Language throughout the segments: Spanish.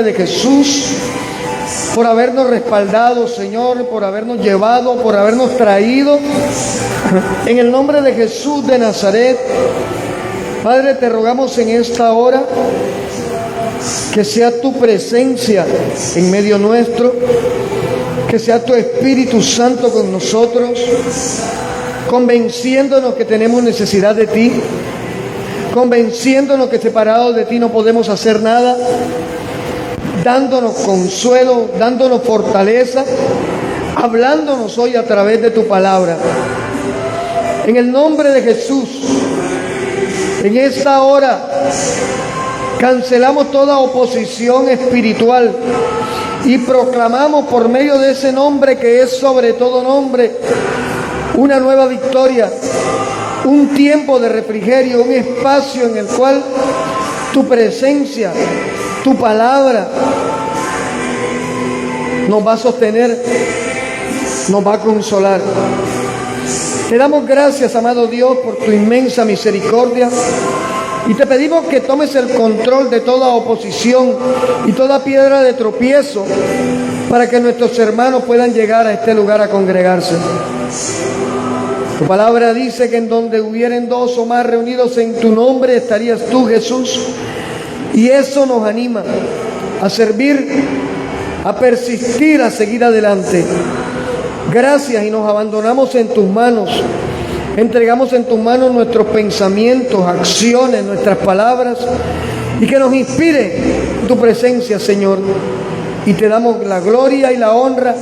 de Jesús, por habernos respaldado, Señor, por habernos llevado, por habernos traído. En el nombre de Jesús de Nazaret, Padre, te rogamos en esta hora que sea tu presencia en medio nuestro, que sea tu Espíritu Santo con nosotros, convenciéndonos que tenemos necesidad de ti, convenciéndonos que separados de ti no podemos hacer nada, dándonos consuelo, dándonos fortaleza, hablándonos hoy a través de tu palabra. En el nombre de Jesús, en esta hora, cancelamos toda oposición espiritual y proclamamos por medio de ese nombre que es sobre todo nombre, una nueva victoria, un tiempo de refrigerio, un espacio en el cual tu presencia, tu palabra nos va a sostener, nos va a consolar. Te damos gracias, amado Dios, por tu inmensa misericordia y te pedimos que tomes el control de toda oposición y toda piedra de tropiezo para que nuestros hermanos puedan llegar a este lugar a congregarse. Tu palabra dice que en donde hubieren dos o más reunidos en tu nombre estarías tú, Jesús, y eso nos anima a servir, a persistir, a seguir adelante. Gracias, y nos abandonamos en tus manos. Entregamos en tus manos nuestros pensamientos, acciones, nuestras palabras, y que nos inspire tu presencia, Señor. Y te damos la gloria y la honra,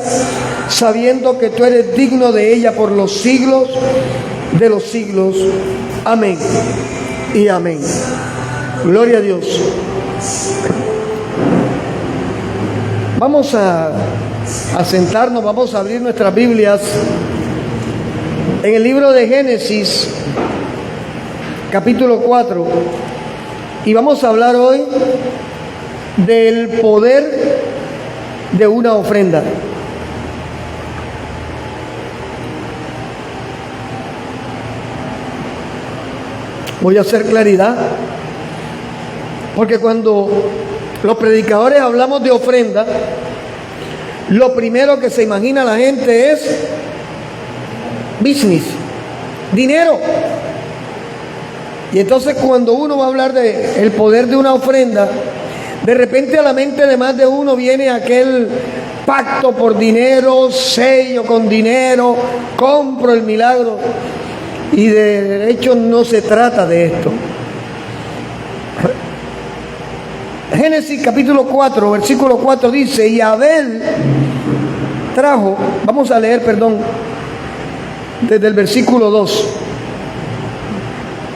sabiendo que tú eres digno de ella por los siglos de los siglos. Amén y amén. Gloria a Dios. Vamos a sentarnos, vamos a abrir nuestras Biblias en el libro de Génesis, capítulo 4, y vamos a hablar hoy del poder de una ofrenda. Voy a hacer claridad, porque cuando los predicadores hablamos de ofrenda, lo primero que se imagina la gente es business, dinero. Y entonces cuando uno va a hablar de el poder de una ofrenda, de repente a la mente de más de uno viene aquel pacto por dinero, sello con dinero, compro el milagro. Y de hecho no se trata de esto. Génesis capítulo 4, versículo 4 dice: y Abel trajo, vamos a leer, desde el versículo 2.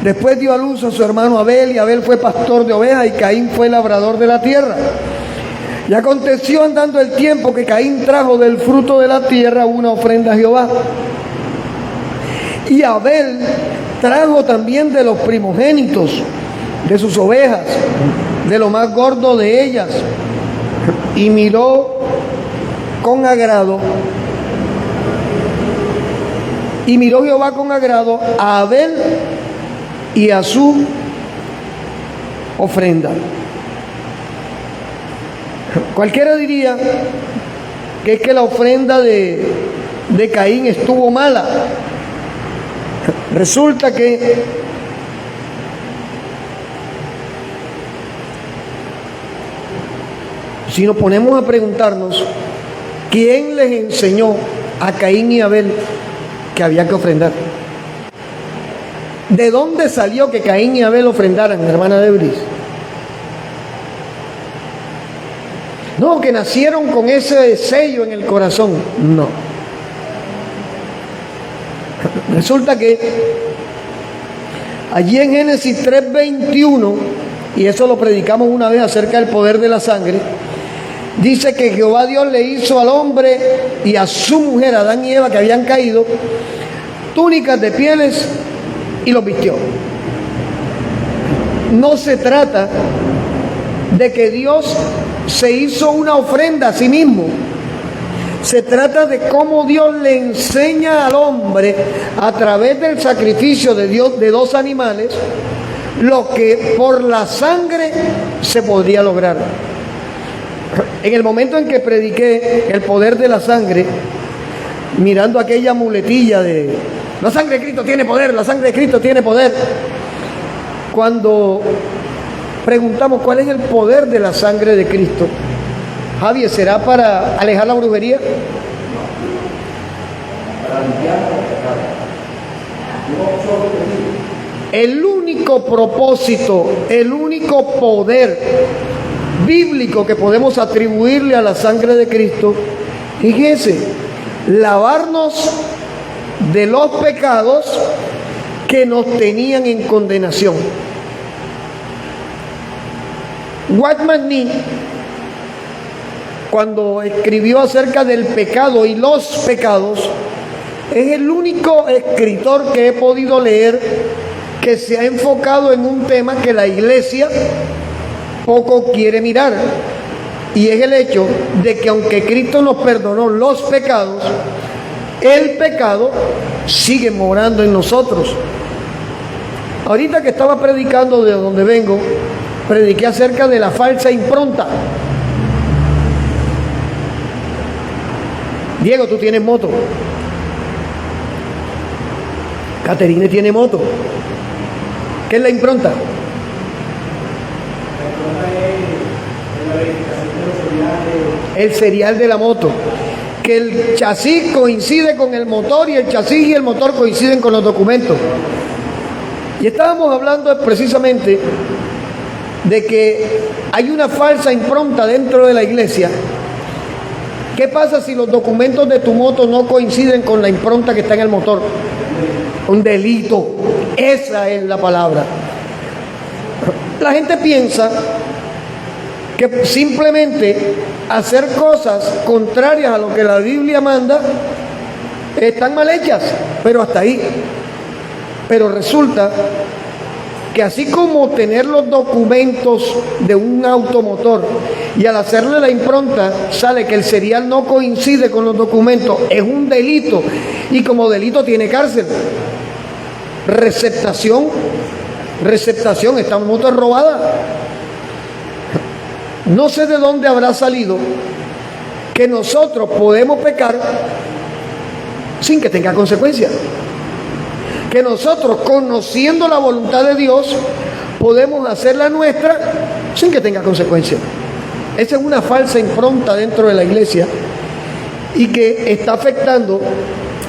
Después dio a luz a su hermano Abel, y Abel fue pastor de ovejas, y Caín fue labrador de la tierra. Y aconteció andando el tiempo que Caín trajo del fruto de la tierra una ofrenda a Jehová. Y Abel trajo también de los primogénitos de sus ovejas, de lo más gordo de ellas, y miró con agrado, y miró Jehová con agrado a Abel y a su ofrenda. Cualquiera diría que es que la ofrenda de Caín estuvo mala. Resulta que si nos ponemos a preguntarnos, ¿quién les enseñó a Caín y Abel que había que ofrendar? ¿De dónde salió que Caín y Abel ofrendaran, hermana Debris? No, que nacieron con ese sello en el corazón. No. Resulta que allí en Génesis 3:21, y eso lo predicamos una vez acerca del poder de la sangre, dice que Jehová Dios le hizo al hombre y a su mujer, Adán y Eva, que habían caído, túnicas de pieles y los vistió. No se trata de que Dios se hizo una ofrenda a sí mismo. Se trata de cómo Dios le enseña al hombre a través del sacrificio de Dios de dos animales lo que por la sangre se podría lograr. En el momento en que prediqué el poder de la sangre, mirando aquella muletilla de la sangre de Cristo tiene poder, la sangre de Cristo tiene poder, cuando preguntamos cuál es el poder de la sangre de Cristo, Javier, ¿será para alejar la brujería? El único propósito, el único poder bíblico que podemos atribuirle a la sangre de Cristo es ese: lavarnos de los pecados que nos tenían en condenación. Watchman Nee, cuando escribió acerca del pecado y los pecados, es el único escritor que he podido leer que se ha enfocado en un tema que la iglesia poco quiere mirar, y es el hecho de que aunque Cristo nos perdonó los pecados, el pecado sigue morando en nosotros. Ahorita que estaba predicando de donde vengo, prediqué acerca de la falsa impronta. Diego, tú tienes moto. Caterine tiene moto. ¿Qué es la impronta? El serial de la moto. Que el chasis coincide con el motor y el chasis y el motor coinciden con los documentos. Y estábamos hablando precisamente de que hay una falsa impronta dentro de la iglesia. ¿Qué pasa si los documentos de tu moto no coinciden con la impronta que está en el motor? Un delito. Esa es la palabra. La gente piensa que simplemente hacer cosas contrarias a lo que la Biblia manda están mal hechas, pero hasta ahí. Pero resulta que así como tener los documentos de un automotor y al hacerle la impronta sale que el serial no coincide con los documentos, es un delito, y como delito tiene cárcel. Receptación, esta moto es robada. No sé de dónde habrá salido que nosotros podemos pecar sin que tenga consecuencias. Que nosotros, conociendo la voluntad de Dios, podemos hacerla nuestra sin que tenga consecuencias. Esa es una falsa impronta dentro de la iglesia y que está afectando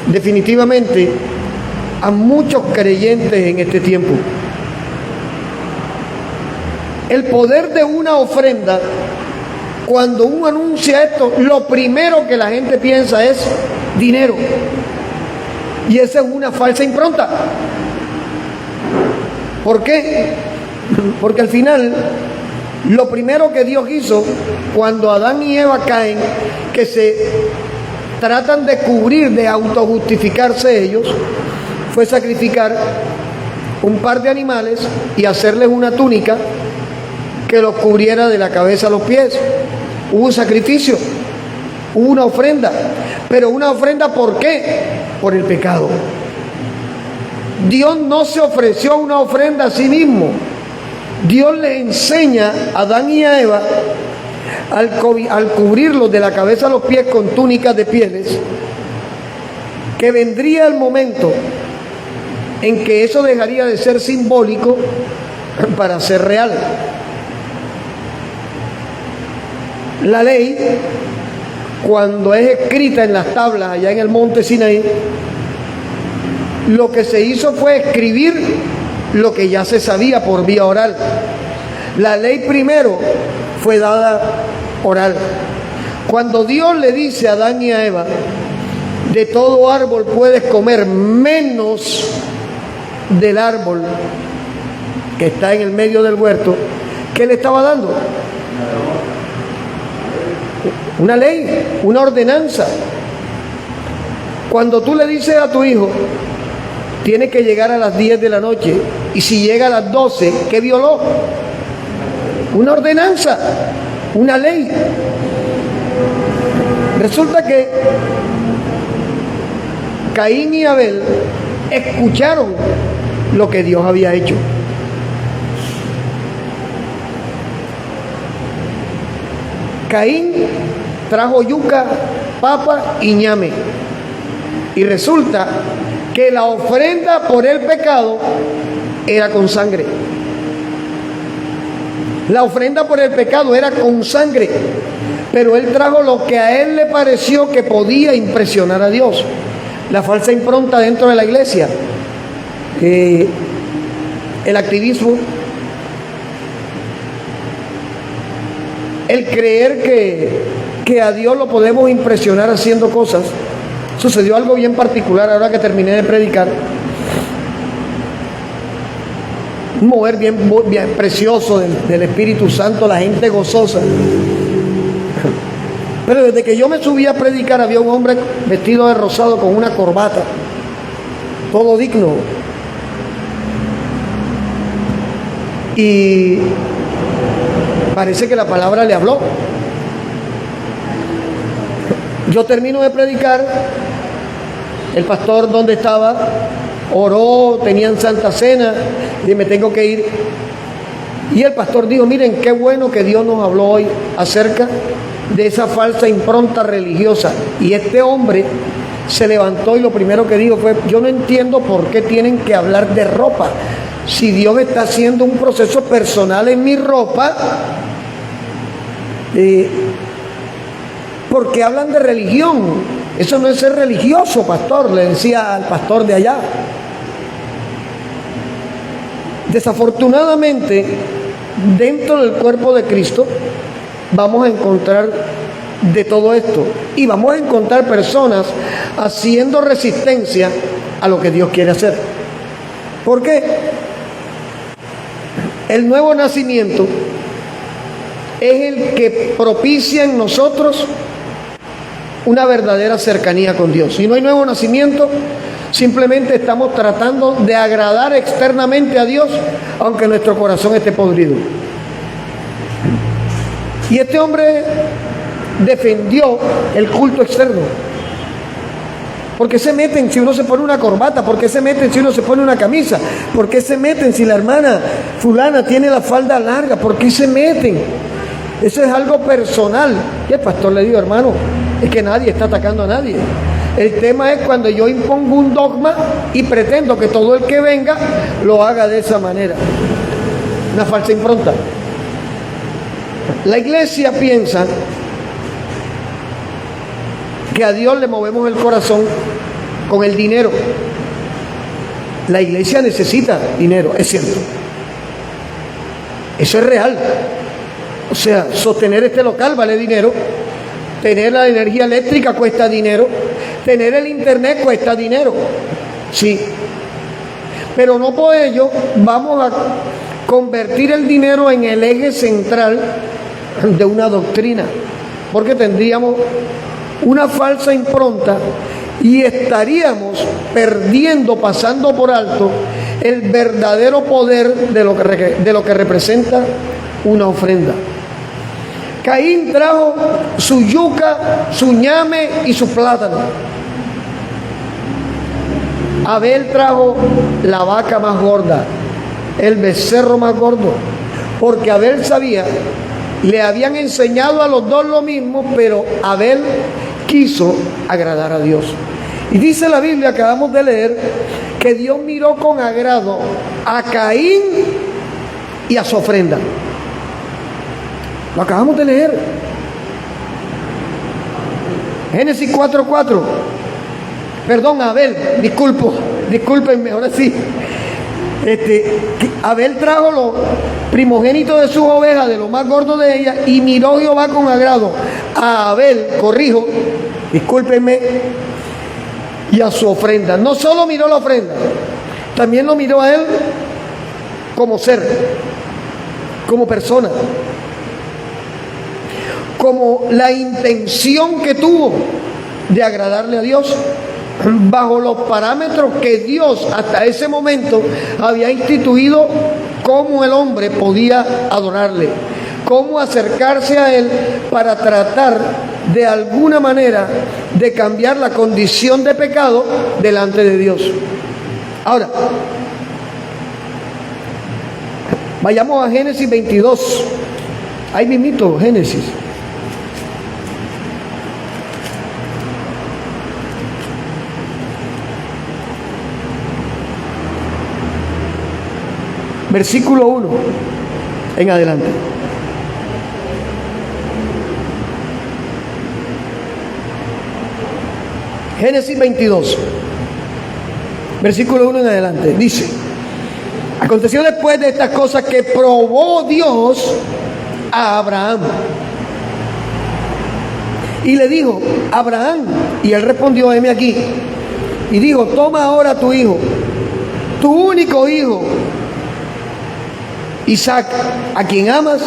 definitivamente a muchos creyentes en este tiempo. El poder de una ofrenda, cuando uno anuncia esto, lo primero que la gente piensa es dinero. Y esa es una falsa impronta. ¿Por qué? Porque al final, lo primero que Dios hizo cuando Adán y Eva caen, que se tratan de cubrir, de autojustificarse ellos, fue sacrificar un par de animales y hacerles una túnica que los cubriera de la cabeza a los pies. Hubo un sacrificio, hubo una ofrenda. Pero una ofrenda, ¿por qué? Por el pecado. Dios no se ofreció una ofrenda a sí mismo. Dios le enseña a Adán y a Eva, al cubrirlos de la cabeza a los pies con túnicas de pieles, que vendría el momento en que eso dejaría de ser simbólico para ser real. La ley, cuando es escrita en las tablas allá en el monte Sinaí, lo que se hizo fue escribir lo que ya se sabía por vía oral. La ley primero fue dada oral. Cuando Dios le dice a Adán y a Eva, de todo árbol puedes comer menos del árbol que está en el medio del huerto, ¿qué le estaba dando? Una ley, una ordenanza. Cuando tú le dices a tu hijo, tiene que llegar a las 10 de la noche, y si llega a las 12, ¿qué violó? Una ordenanza, una ley. Resulta que Caín y Abel escucharon lo que Dios había hecho. Caín trajo yuca, papa y ñame. Y resulta que la ofrenda por el pecado era con sangre. La ofrenda por el pecado era con sangre, pero él trajo lo que a él le pareció que podía impresionar a Dios. La falsa impronta dentro de la iglesia, el activismo, el creer que a Dios lo podemos impresionar haciendo cosas. Sucedió algo bien particular ahora que terminé de predicar. Un mover bien precioso del Espíritu Santo, la gente gozosa. Pero desde que yo me subí a predicar había un hombre vestido de rosado con una corbata, todo digno. Y parece que la palabra le habló. Yo termino de predicar, el pastor donde estaba oró, tenían Santa Cena, y me tengo que ir. Y el pastor dijo, miren, qué bueno que Dios nos habló hoy acerca de esa falsa impronta religiosa. Y este hombre se levantó y lo primero que dijo fue, yo no entiendo por qué tienen que hablar de ropa. Si Dios está haciendo un proceso personal en mi ropa, ¿por qué hablan de religión? Eso no es ser religioso, pastor, le decía al pastor de allá. Desafortunadamente, dentro del cuerpo de Cristo, vamos a encontrar de todo esto. Y vamos a encontrar personas haciendo resistencia a lo que Dios quiere hacer. ¿Por qué? El nuevo nacimiento es el que propicia en nosotros una verdadera cercanía con Dios. Si no hay nuevo nacimiento, simplemente estamos tratando de agradar externamente a Dios, aunque nuestro corazón esté podrido. Y este hombre defendió el culto externo. ¿Por qué se meten si uno se pone una corbata? ¿Por qué se meten si uno se pone una camisa? ¿Por qué se meten si la hermana fulana tiene la falda larga? ¿Por qué se meten? Eso es algo personal. Y el pastor le dijo, hermano, es que nadie está atacando a nadie. El tema es cuando yo impongo un dogma y pretendo que todo el que venga lo haga de esa manera. Una falsa impronta. La iglesia piensa que a Dios le movemos el corazón con el dinero. La iglesia necesita dinero, es cierto. Eso es real. O sea, sostener este local vale dinero. Tener la energía eléctrica cuesta dinero. Tener el internet cuesta dinero. Sí. Pero no por ello vamos a convertir el dinero en el eje central de una doctrina. Porque tendríamos una falsa impronta y estaríamos perdiendo, pasando por alto, el verdadero poder de lo que representa una ofrenda. Caín trajo su yuca, su ñame y su plátano. Abel trajo la vaca más gorda, el becerro más gordo, porque Abel sabía, le habían enseñado a los dos lo mismo, pero Abel quiso agradar a Dios. Y dice la Biblia, acabamos de leer, que Dios miró con agrado a Caín y a su ofrenda. Lo acabamos de leer. Génesis 4:4. Perdón, Abel, discúlpenme, ahora sí. Abel trajo los primogénitos de sus ovejas, de lo más gordo de ellas, y miró Jehová con agrado a Abel, corrijo, discúlpenme, y a su ofrenda. No solo miró la ofrenda, también lo miró a él como ser, como persona, como la intención que tuvo de agradarle a Dios, bajo los parámetros que Dios hasta ese momento había instituido, cómo el hombre podía adorarle, cómo acercarse a él para tratar de alguna manera de cambiar la condición de pecado delante de Dios. Ahora, vayamos a Génesis 22. Ahí mismito, Génesis. versículo 1 en adelante. Génesis 22, versículo 1 en adelante, dice: aconteció después de estas cosas que probó Dios a Abraham y le dijo: Abraham. Y él respondió: heme aquí. Y dijo: toma ahora tu hijo, tu único hijo, Isaac, a quien amas,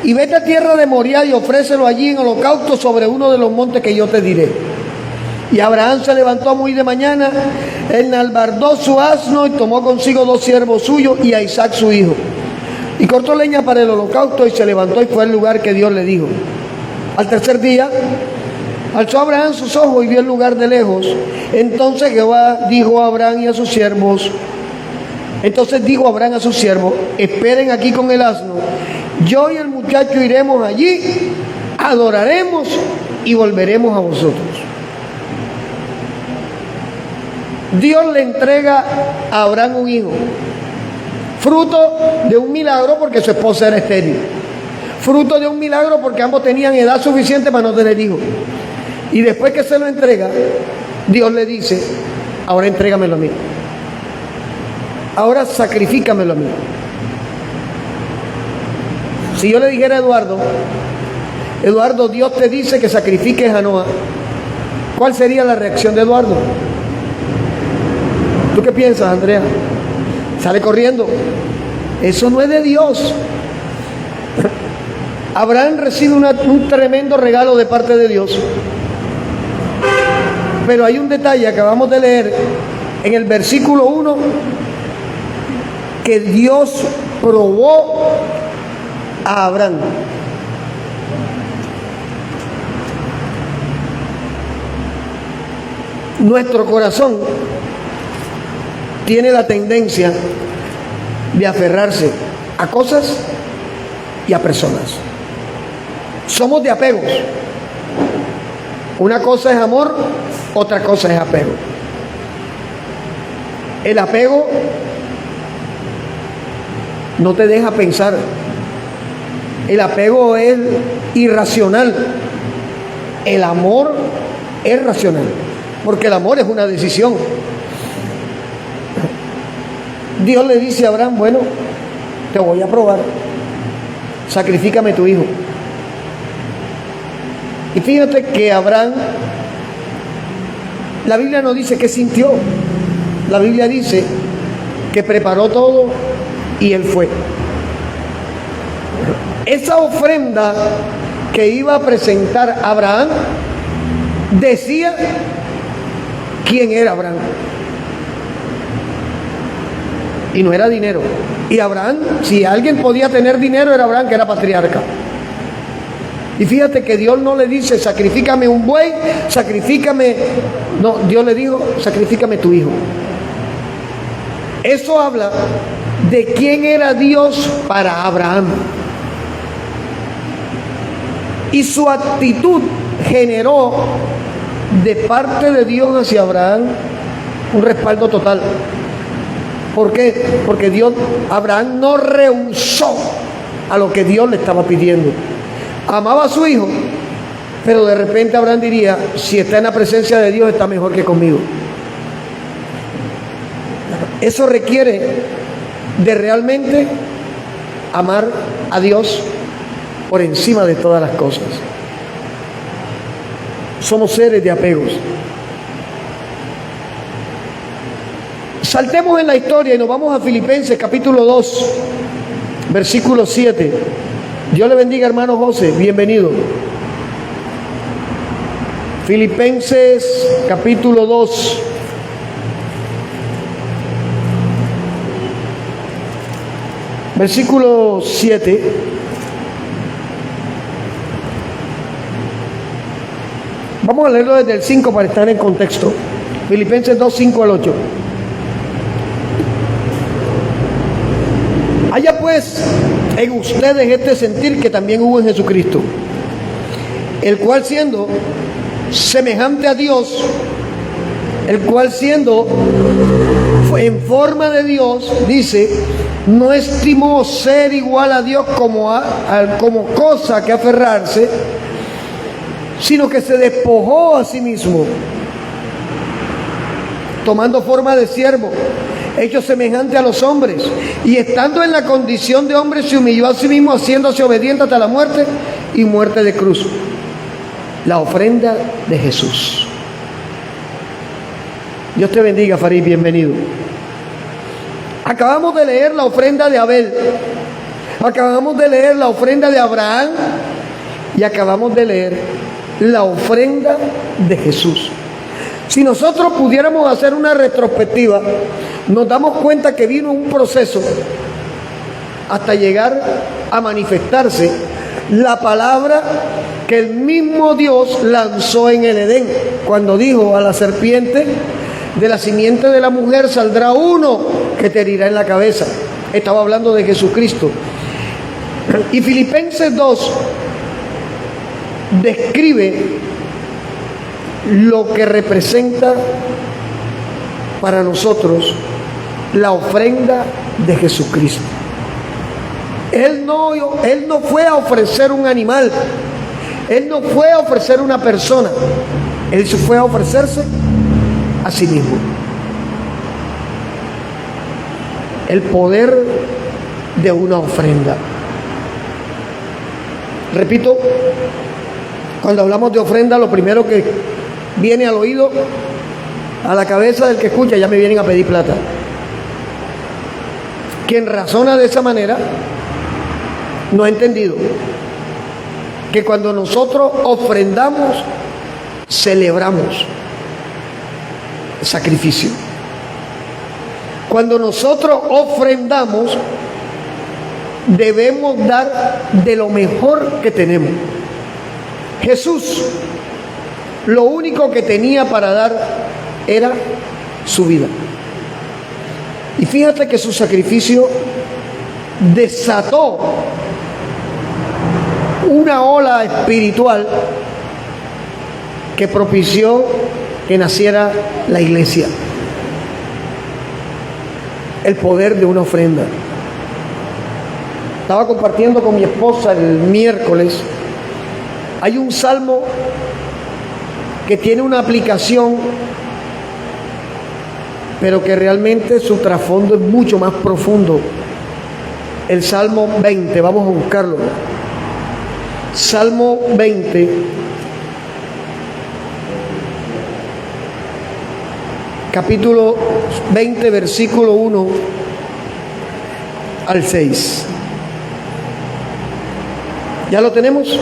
y vete a tierra de Moriah y ofrécelo allí en holocausto sobre uno de los montes que yo te diré. Y Abraham se levantó muy de mañana, enalbardó su asno y tomó consigo 2 siervos suyos y a Isaac su hijo. Y cortó leña para el holocausto y se levantó y fue al lugar que Dios le dijo. Al tercer día, alzó Abraham sus ojos y vio el lugar de lejos. Entonces Jehová dijo a Abraham y a sus siervos, esperen aquí con el asno. Yo y el muchacho iremos allí, adoraremos y volveremos a vosotros. Dios le entrega a Abraham un hijo, fruto de un milagro porque su esposa era estéril, fruto de un milagro porque ambos tenían edad suficiente para no tener hijos. Y después que se lo entrega, Dios le dice: ahora entrégamelo a mí, ahora sacrifícamelo a mí. Si yo le dijera a Eduardo, Dios te dice que sacrifiques a Noah, ¿cuál sería la reacción de Eduardo? ¿Tú qué piensas, Andrea? Sale corriendo. Eso no es de Dios. Abraham recibe un tremendo regalo de parte de Dios. Pero hay un detalle, acabamos de leer en el versículo 1, que Dios probó a Abraham. Nuestro corazón tiene la tendencia de aferrarse a cosas y a personas. Somos de apegos. Una cosa es amor, otra cosa es apego. El apego no te deja pensar. El apego es irracional. El amor es racional, porque el amor es una decisión. Dios le dice a Abraham: bueno, te voy a probar, sacrifícame tu hijo. Y fíjate que Abraham, la Biblia no dice qué sintió, la Biblia dice que preparó todo y él fue. Esa ofrenda que iba a presentar Abraham decía quién era Abraham. Y no era dinero. Y Abraham, si alguien podía tener dinero, era Abraham, que era patriarca. Y fíjate que Dios no le dice: sacrifícame un buey, sacrifícame. No, Dios le dijo: sacrifícame tu hijo. Eso habla de quién era Dios para Abraham. Y su actitud generó de parte de Dios hacia Abraham un respaldo total. ¿Por qué? Porque Abraham no rehusó a lo que Dios le estaba pidiendo. Amaba a su hijo, pero de repente Abraham diría: si está en la presencia de Dios, está mejor que conmigo. Eso requiere de realmente amar a Dios por encima de todas las cosas. Somos seres de apegos. Saltemos en la historia y nos vamos a Filipenses capítulo 2, versículo 7. Dios le bendiga, hermano José, bienvenido. Filipenses capítulo 2. Versículo 7. Vamos a leerlo desde el 5 para estar en contexto. Filipenses 2, 5 al 8. Haya pues en ustedes este sentir que también hubo en Jesucristo, el cual siendo semejante a Dios, el cual siendo en forma de Dios, dice, no estimó ser igual a Dios como cosa que aferrarse, sino que se despojó a sí mismo, tomando forma de siervo, hecho semejante a los hombres, y estando en la condición de hombre se humilló a sí mismo, haciéndose obediente hasta la muerte y muerte de cruz. La ofrenda de Jesús. Dios te bendiga, Farid, bienvenido. Acabamos de leer la ofrenda de Abel, acabamos de leer la ofrenda de Abraham y acabamos de leer la ofrenda de Jesús. Si nosotros pudiéramos hacer una retrospectiva, nos damos cuenta que vino un proceso hasta llegar a manifestarse la palabra que el mismo Dios lanzó en el Edén, cuando dijo a la serpiente: de la simiente de la mujer saldrá uno que te herirá en la cabeza. Estaba hablando de Jesucristo. Y Filipenses 2 describe lo que representa para nosotros la ofrenda de Jesucristo. Él no fue a ofrecer un animal, Él no fue a ofrecer una persona, Él fue a ofrecerse a sí mismo. El poder de una ofrenda. Repito, cuando hablamos de ofrenda, lo primero que viene al oído, a la cabeza del que escucha, ya me vienen a pedir plata. Quien razona de esa manera no ha entendido que cuando nosotros ofrendamos, celebramos sacrificio. Cuando nosotros ofrendamos, debemos dar de lo mejor que tenemos. Jesús, lo único que tenía para dar era su vida. Y fíjate que su sacrificio desató una ola espiritual que propició que naciera la iglesia. El poder de una ofrenda. Estaba compartiendo con mi esposa el miércoles. Hay un salmo que tiene una aplicación, pero que realmente su trasfondo es mucho más profundo. El Salmo 20, vamos a buscarlo. Salmo 20. Capítulo 20, versículo 1 al 6. ¿Ya lo tenemos?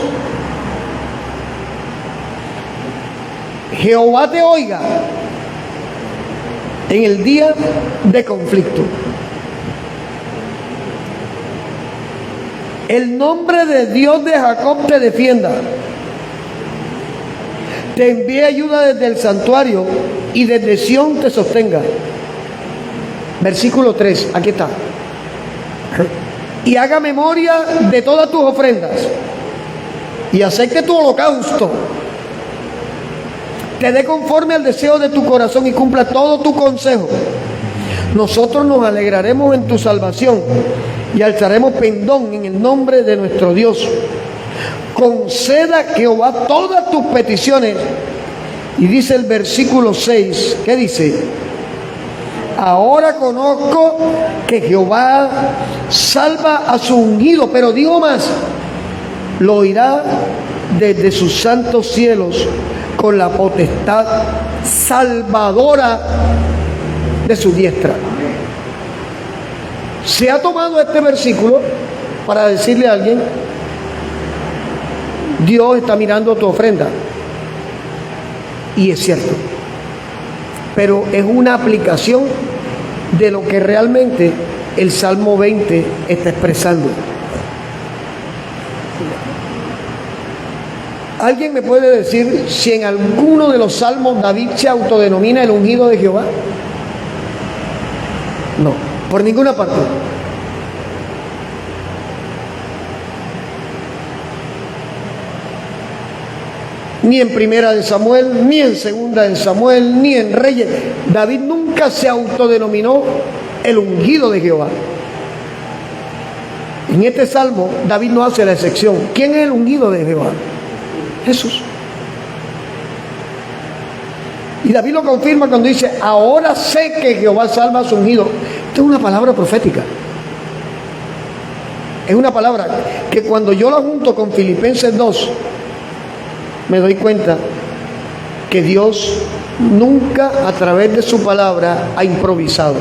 Jehová te oiga en el día de conflicto. El nombre de Dios de Jacob te defienda. Te envíe ayuda desde el santuario y desde Sión te sostenga. Versículo 3, aquí está. Y haga memoria de todas tus ofrendas y acepte tu holocausto. Te dé conforme al deseo de tu corazón y cumpla todo tu consejo. Nosotros nos alegraremos en tu salvación y alzaremos pendón en el nombre de nuestro Dios. Conceda a Jehová todas tus peticiones. Y dice el versículo 6, ¿qué dice? Ahora conozco que Jehová salva a su ungido, pero digo más, lo oirá desde sus santos cielos con la potestad salvadora de su diestra. Se ha tomado este versículo para decirle a alguien: Dios está mirando tu ofrenda. Y es cierto, pero es una aplicación de lo que realmente el Salmo 20 está expresando. ¿Alguien me puede decir si en alguno de los salmos David se autodenomina el ungido de Jehová? No, por ninguna parte. Ni en Primera de Samuel, ni en Segunda de Samuel, ni en Reyes. David nunca se autodenominó el ungido de Jehová. En este salmo, David no hace la excepción. ¿Quién es el ungido de Jehová? Jesús. Y David lo confirma cuando dice, ahora sé que Jehová salva a su ungido. Esta es una palabra profética. Es una palabra que cuando yo la junto con Filipenses 2, me doy cuenta que Dios nunca a través de su palabra ha improvisado.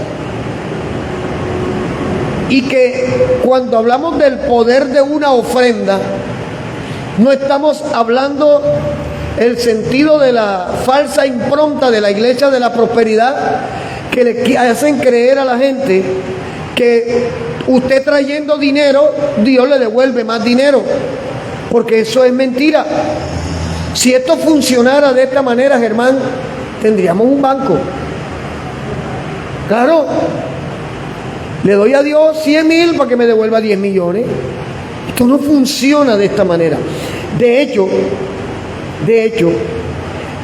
Y que cuando hablamos del poder de una ofrenda, no estamos hablando el sentido de la falsa impronta de la iglesia de la prosperidad que le hacen creer a la gente que usted trayendo dinero, Dios le devuelve más dinero, porque eso es mentira. Si esto funcionara de esta manera, Germán, tendríamos un banco. Claro, le doy a Dios 100,000 para que me devuelva 10 millones. Esto no funciona de esta manera. De hecho,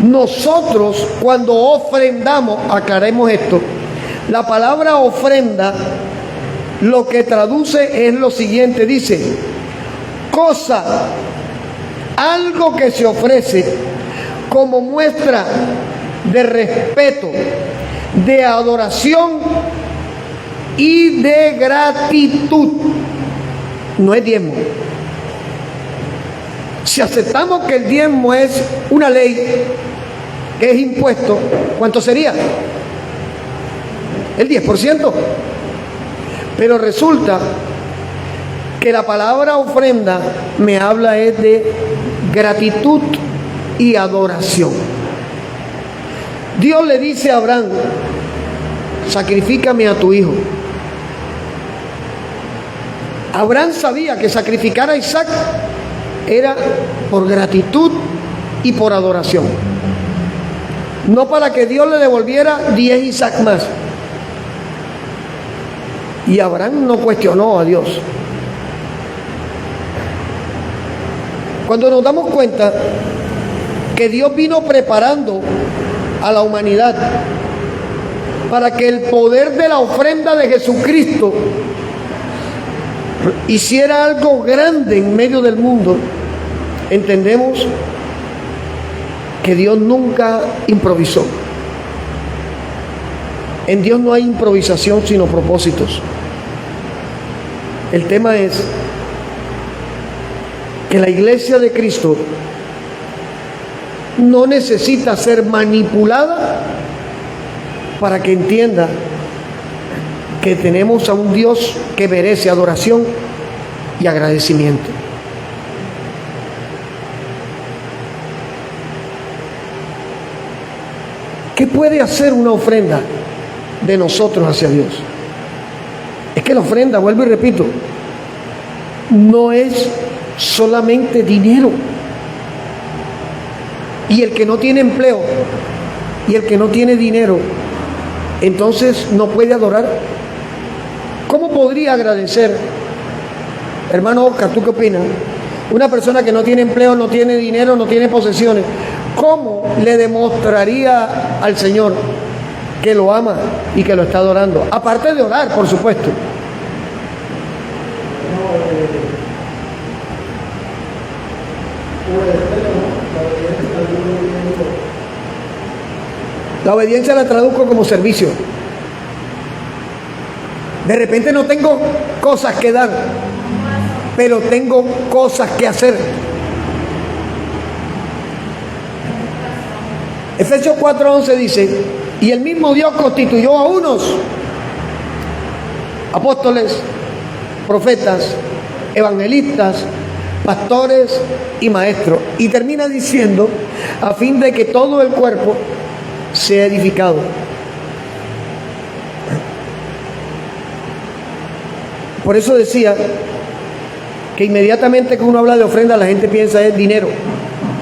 nosotros cuando ofrendamos, aclaremos esto, la palabra ofrenda lo que traduce es lo siguiente, dice, cosa, algo que se ofrece como muestra de respeto, de adoración y de gratitud. No es diezmo. Si aceptamos que el diezmo es una ley, que es impuesto, ¿cuánto sería? El 10%. Pero resulta que la palabra ofrenda me habla es de gratitud y adoración. Dios le dice a Abraham, sacrifícame a tu hijo. Abraham sabía que sacrificar a Isaac era por gratitud y por adoración. No para que Dios le devolviera 10 Isaac más. Y Abraham no cuestionó a Dios. Cuando nos damos cuenta que Dios vino preparando a la humanidad para que el poder de la ofrenda de Jesucristo hiciera algo grande en medio del mundo, entendemos que Dios nunca improvisó. En Dios no hay improvisación, sino propósitos. El tema es que la iglesia de Cristo no necesita ser manipulada para que entienda que tenemos a un Dios que merece adoración y agradecimiento. ¿Qué puede hacer una ofrenda de nosotros hacia Dios? Es que la ofrenda, vuelvo y repito, no es solamente dinero. Y el que no tiene empleo y el que no tiene dinero, entonces no puede adorar. ¿Cómo podría agradecer? Hermano Oscar, ¿tú qué opinas? Una persona que no tiene empleo, no tiene dinero, no tiene posesiones, ¿cómo le demostraría al Señor que lo ama y que lo está adorando? Aparte de orar, por supuesto. La obediencia la traduzco como servicio. De repente no tengo cosas que dar, pero tengo cosas que hacer. Efesios 4:11 dice, y el mismo Dios constituyó a unos apóstoles, profetas, evangelistas, pastores y maestros. Y termina diciendo, a fin de que todo el cuerpo sea edificado. Por eso decía que inmediatamente que uno habla de ofrenda, la gente piensa es dinero.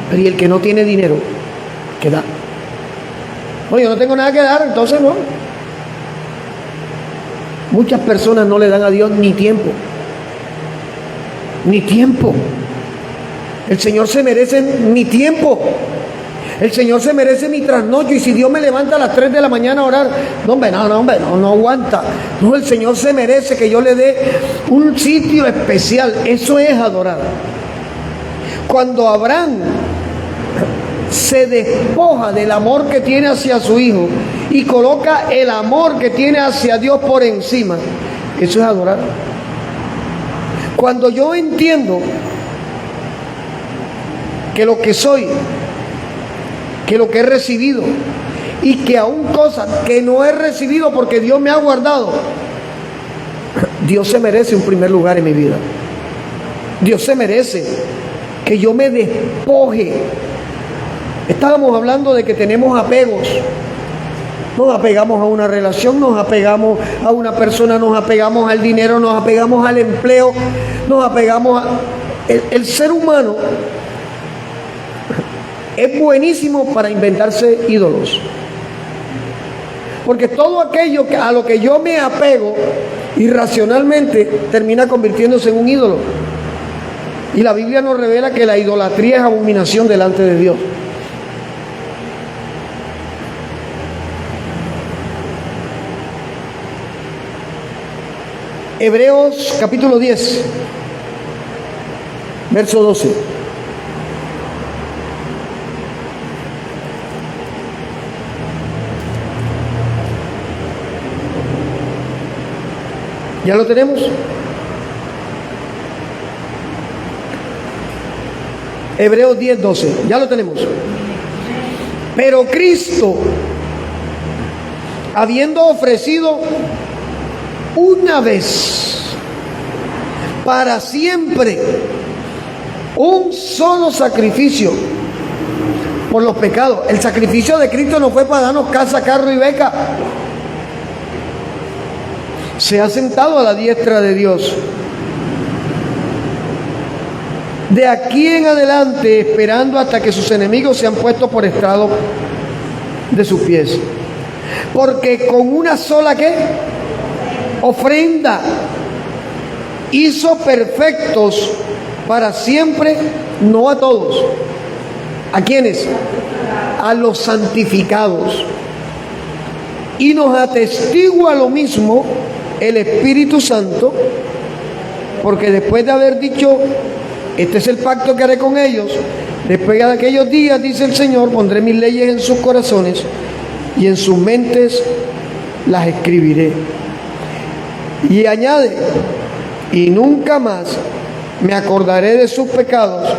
Pero ¿y el que no tiene dinero? ¿Qué da? No, yo no tengo nada que dar, entonces no. Muchas personas no le dan a Dios ni tiempo. Ni tiempo. El Señor se merece ni tiempo. El Señor se merece mi trasnocho, y si Dios me levanta a las 3 de la mañana a orar, no aguanta. No, el Señor se merece que yo le dé un sitio especial. Eso es adorar. Cuando Abraham se despoja del amor que tiene hacia su hijo y coloca el amor que tiene hacia Dios por encima, eso es adorar. Cuando yo entiendo que lo que soy, que lo que he recibido, y que aún cosas que no he recibido porque Dios me ha guardado, Dios se merece un primer lugar en mi vida. Dios se merece que yo me despoje. Estábamos hablando de que tenemos apegos. Nos apegamos a una relación, nos apegamos a una persona, nos apegamos al dinero, nos apegamos al empleo, nos apegamos a... El ser humano es buenísimo para inventarse ídolos. Porque todo aquello a lo que yo me apego irracionalmente termina convirtiéndose en un ídolo. Y la Biblia nos revela que la idolatría es abominación delante de Dios. Hebreos capítulo 10, verso 12. ¿Ya lo tenemos? Hebreos 10, 12. Ya lo tenemos. Pero Cristo, habiendo ofrecido una vez para siempre un solo sacrificio por los pecados. El sacrificio de Cristo no fue para darnos casa, carro y beca. Se ha sentado a la diestra de Dios. De aquí en adelante, esperando hasta que sus enemigos sean puestos por estrado de sus pies. Porque con una sola, ¿qué? Ofrenda hizo perfectos para siempre, no a todos. ¿A quiénes? A los santificados. Y nos atestigua lo mismo el Espíritu Santo, porque después de haber dicho, este es el pacto que haré con ellos, después de aquellos días, dice el Señor, pondré mis leyes en sus corazones y en sus mentes las escribiré. Y añade, y nunca más me acordaré de sus pecados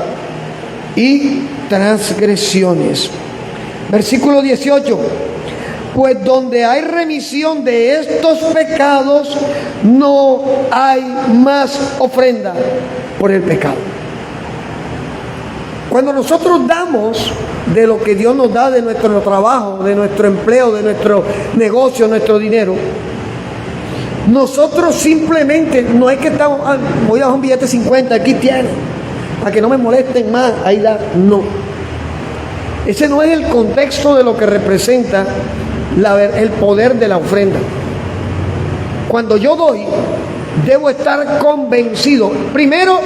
y transgresiones. Versículo 18. Pues donde hay remisión de estos pecados, no hay más ofrenda por el pecado. Cuando nosotros damos de lo que Dios nos da, de nuestro trabajo, de nuestro empleo, de nuestro negocio, nuestro dinero, nosotros simplemente, no es que estamos, voy a dar un billete 50, aquí tiene, para que no me molesten más, ahí da, no. Ese no es el contexto de lo que representa el poder de la ofrenda. Cuando yo doy, debo estar convencido, primero,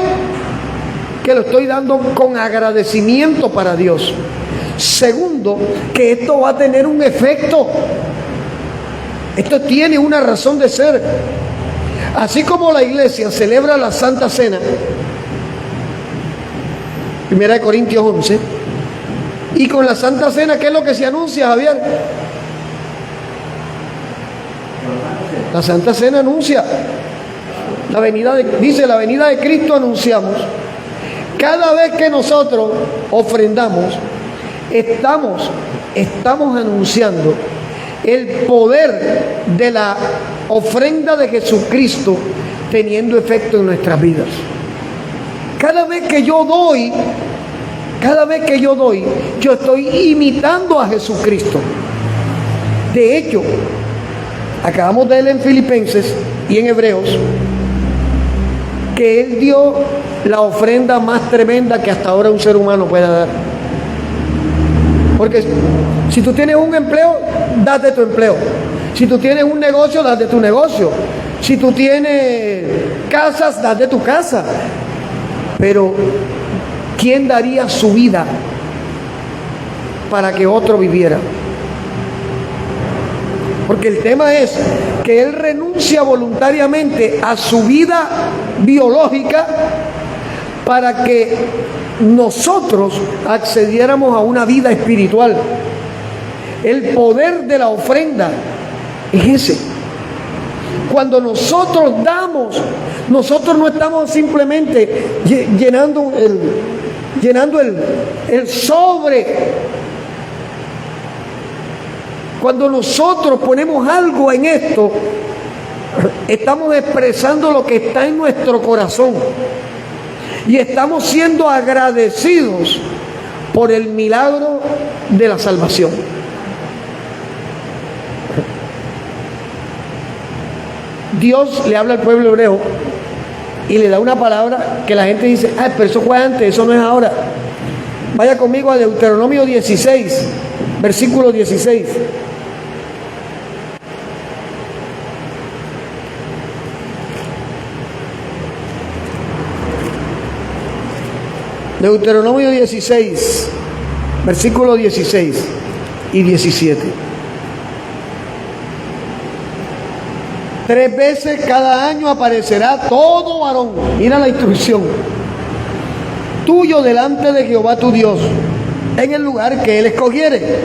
que lo estoy dando con agradecimiento para Dios. Segundo, que esto va a tener un efecto. Esto tiene una razón de ser. Así como la iglesia celebra la Santa Cena, 1 Corintios 11, y con la Santa Cena, ¿qué es lo que se anuncia, Javier? La Santa Cena anuncia la venida de Cristo anunciamos. Cada vez que nosotros ofrendamos, estamos anunciando el poder de la ofrenda de Jesucristo teniendo efecto en nuestras vidas. Cada vez que yo doy, yo estoy imitando a Jesucristo. De hecho, acabamos de leer en Filipenses y en Hebreos que Él dio la ofrenda más tremenda que hasta ahora un ser humano pueda dar. Porque si tú tienes un empleo, date tu empleo. Si tú tienes un negocio, date tu negocio. Si tú tienes casas, date tu casa. Pero ¿quién daría su vida para que otro viviera. Porque el tema es que Él renuncia voluntariamente a su vida biológica para que nosotros accediéramos a una vida espiritual. El poder de la ofrenda es ese. Cuando nosotros damos, nosotros no estamos simplemente llenando el sobre. Cuando nosotros ponemos algo en esto, estamos expresando lo que está en nuestro corazón y estamos siendo agradecidos por el milagro de la salvación. Dios le habla al pueblo hebreo y le da una palabra que la gente dice, pero eso fue antes, eso no es ahora. Vaya conmigo a Deuteronomio 16, versículo 16. Deuteronomio 16, versículo 16 y 17. 3 veces cada año aparecerá todo varón, mira la instrucción, tuyo delante de Jehová tu Dios, en el lugar que Él escogiere,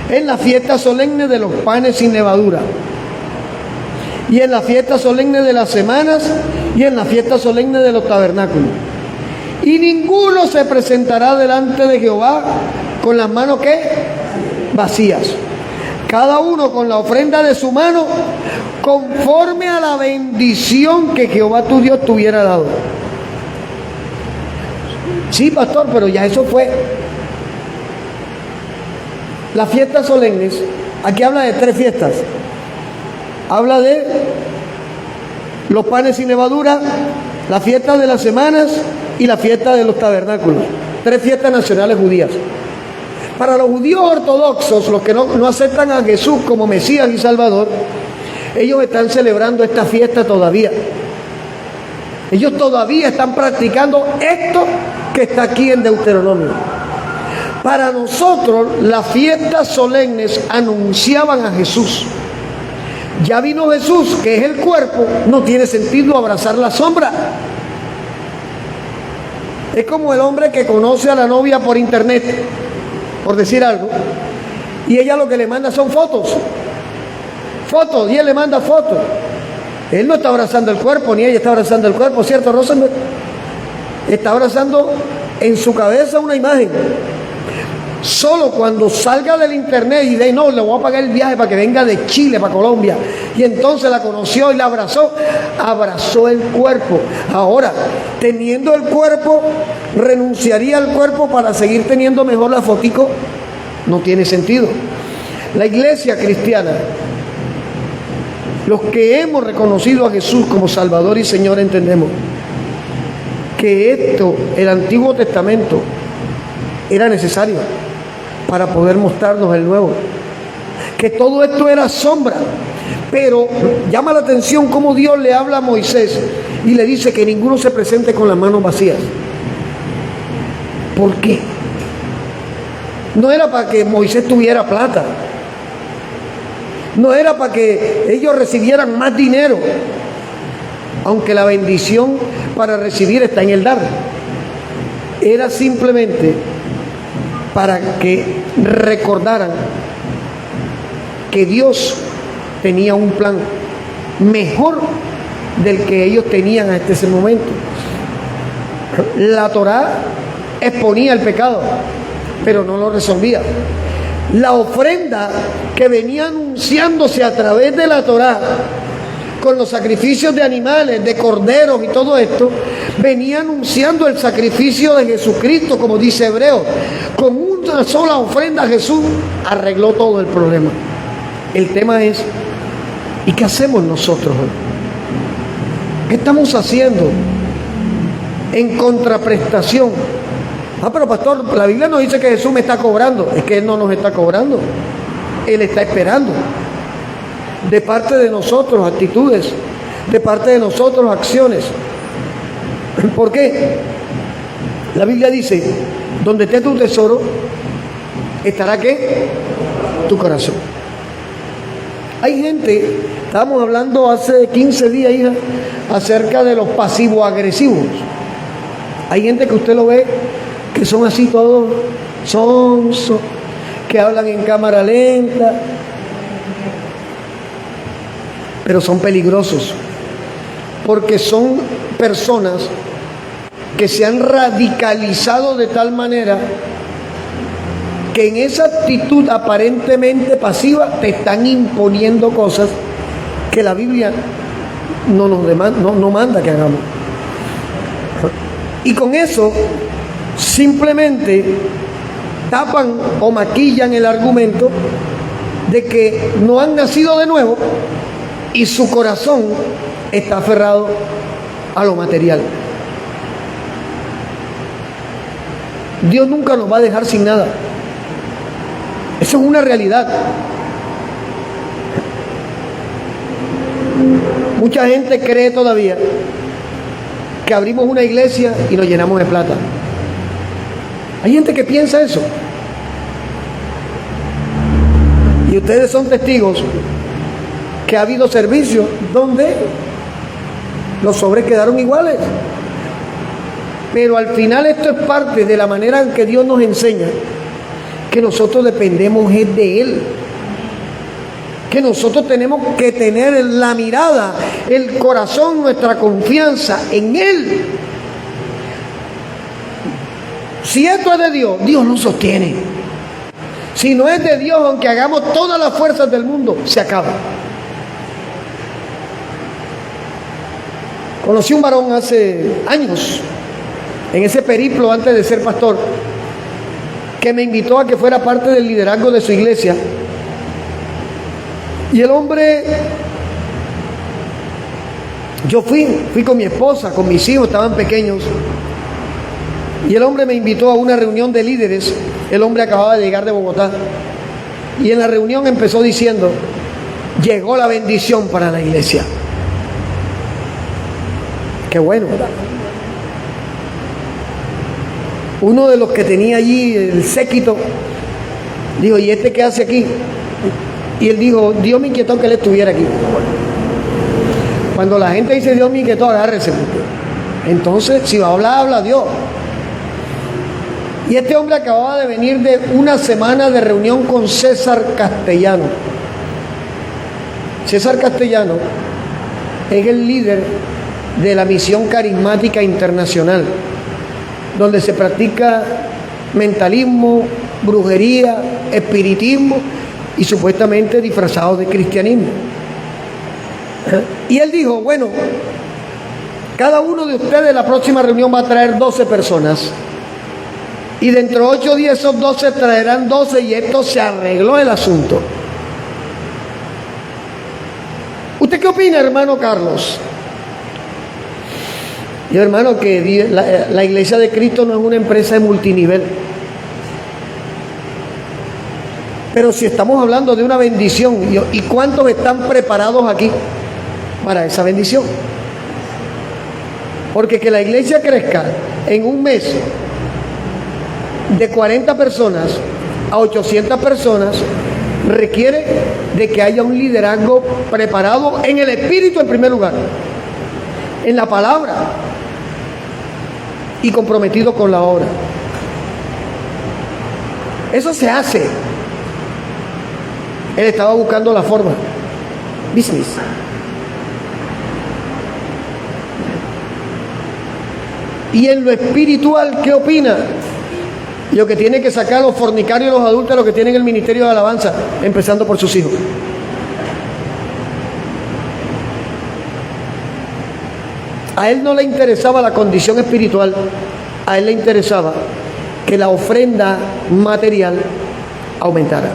en la fiesta solemne de los panes sin levadura, y en la fiesta solemne de las semanas, y en la fiesta solemne de los tabernáculos. Y ninguno se presentará delante de Jehová con las manos ¿qué? Vacías. Cada uno con la ofrenda de su mano, conforme a la bendición que Jehová tu Dios te hubiera dado. Sí, pastor, pero ya eso fue. Las fiestas solemnes, aquí habla de 3 fiestas. Habla de los panes sin levadura, la fiesta de las semanas y la fiesta de los tabernáculos. 3 fiestas nacionales judías. Para los judíos ortodoxos, los que no aceptan a Jesús como Mesías y Salvador, ellos están celebrando esta fiesta todavía. Ellos todavía están practicando esto que está aquí en Deuteronomio. Para nosotros, las fiestas solemnes anunciaban a Jesús. Ya vino Jesús, que es el cuerpo, no tiene sentido abrazar la sombra. Es como el hombre que conoce a la novia por internet, por decir algo, y ella lo que le manda son fotos, y él le manda fotos. Él no está abrazando el cuerpo, ni ella está abrazando el cuerpo, ¿cierto, Rosenberg? Está abrazando en su cabeza una imagen. Solo cuando salga del internet y de no, le voy a pagar el viaje para que venga de Chile para Colombia, y entonces la conoció y la abrazó el cuerpo. Ahora, teniendo el cuerpo, renunciaría al cuerpo para seguir teniendo mejor la fotico. No tiene sentido. La iglesia cristiana, los que hemos reconocido a Jesús como Salvador y Señor, entendemos que esto, el Antiguo Testamento, era necesario para poder mostrarnos el Nuevo. Que todo esto era sombra. Pero llama la atención cómo Dios le habla a Moisés y le dice que ninguno se presente con las manos vacías. ¿Por qué? No era para que Moisés tuviera plata. No era para que ellos recibieran más dinero. Aunque la bendición para recibir está en el dar. Era simplemente para que recordaran que Dios tenía un plan mejor del que ellos tenían hasta ese momento. La Torá exponía el pecado, pero no lo resolvía. La ofrenda que venía anunciándose a través de la Torá, con los sacrificios de animales, de corderos y todo esto, venía anunciando el sacrificio de Jesucristo, como dice Hebreo. Con una sola ofrenda Jesús arregló todo el problema. El tema es, ¿y qué hacemos nosotros hoy? ¿Qué estamos haciendo en contraprestación? Pero pastor, la Biblia nos dice que Jesús me está cobrando. Es que Él no nos está cobrando. Él está esperando de parte de nosotros actitudes, de parte de nosotros acciones. ¿Por qué? La Biblia dice, donde esté tu tesoro, estará ¿qué? Tu corazón. Hay gente, estábamos hablando hace 15 días, hija, acerca de los pasivo-agresivos. Hay gente que usted lo ve que son así todos sonsos, que hablan en cámara lenta, pero son peligrosos, porque son personas que se han radicalizado de tal manera que en esa actitud aparentemente pasiva te están imponiendo cosas que la Biblia no manda que hagamos. Y con eso simplemente tapan o maquillan el argumento de que no han nacido de nuevo y su corazón está aferrado a lo material. Dios nunca nos va a dejar sin nada. Eso es una realidad. Mucha gente cree todavía que abrimos una iglesia y nos llenamos de plata. Hay gente que piensa eso. Y ustedes son testigos que ha habido servicios donde los sobres quedaron iguales. Pero al final esto es parte de la manera en que Dios nos enseña que nosotros dependemos de Él. Que nosotros tenemos que tener la mirada, el corazón, nuestra confianza en Él. Si esto es de Dios, Dios lo sostiene. Si no es de Dios, aunque hagamos todas las fuerzas del mundo, se acaba. Conocí un varón hace años, en ese periplo antes de ser pastor, que me invitó a que fuera parte del liderazgo de su iglesia. Y el hombre, yo fui con mi esposa, con mis hijos, estaban pequeños. Y el hombre me invitó a una reunión de líderes. El hombre acababa de llegar de Bogotá. Y en la reunión empezó diciendo: llegó la bendición para la iglesia. Qué bueno, ¿verdad? Uno de los que tenía allí, el séquito, dijo: ¿y este qué hace aquí? Y él dijo: Dios me inquietó que él estuviera aquí. Cuando la gente dice Dios me inquietó, agárrese. Entonces, si va a hablar, habla Dios. Y este hombre acababa de venir de una semana de reunión con César Castellano. César Castellano es el líder de la Misión Carismática Internacional, donde se practica mentalismo, brujería, espiritismo y supuestamente disfrazados de cristianismo. Y él dijo: bueno, cada uno de ustedes en la próxima reunión va a traer 12 personas. Y dentro de 8 días esos 12 traerán 12 y esto se arregló el asunto. ¿Usted qué opina, hermano Carlos? Yo, hermano, que la Iglesia de Cristo no es una empresa de multinivel. Pero si estamos hablando de una bendición, ¿y cuántos están preparados aquí para esa bendición? Porque que la iglesia crezca en un mes de 40 personas a 800 personas requiere de que haya un liderazgo preparado en el espíritu en primer lugar, en la palabra y comprometido con la obra. Eso se hace. Él estaba buscando la forma. Business. Y en lo espiritual, ¿qué opina? Lo que tiene que sacar los fornicarios y los adultos, lo que tienen el ministerio de alabanza, empezando por sus hijos. A él no le interesaba la condición espiritual, a él le interesaba que la ofrenda material aumentara.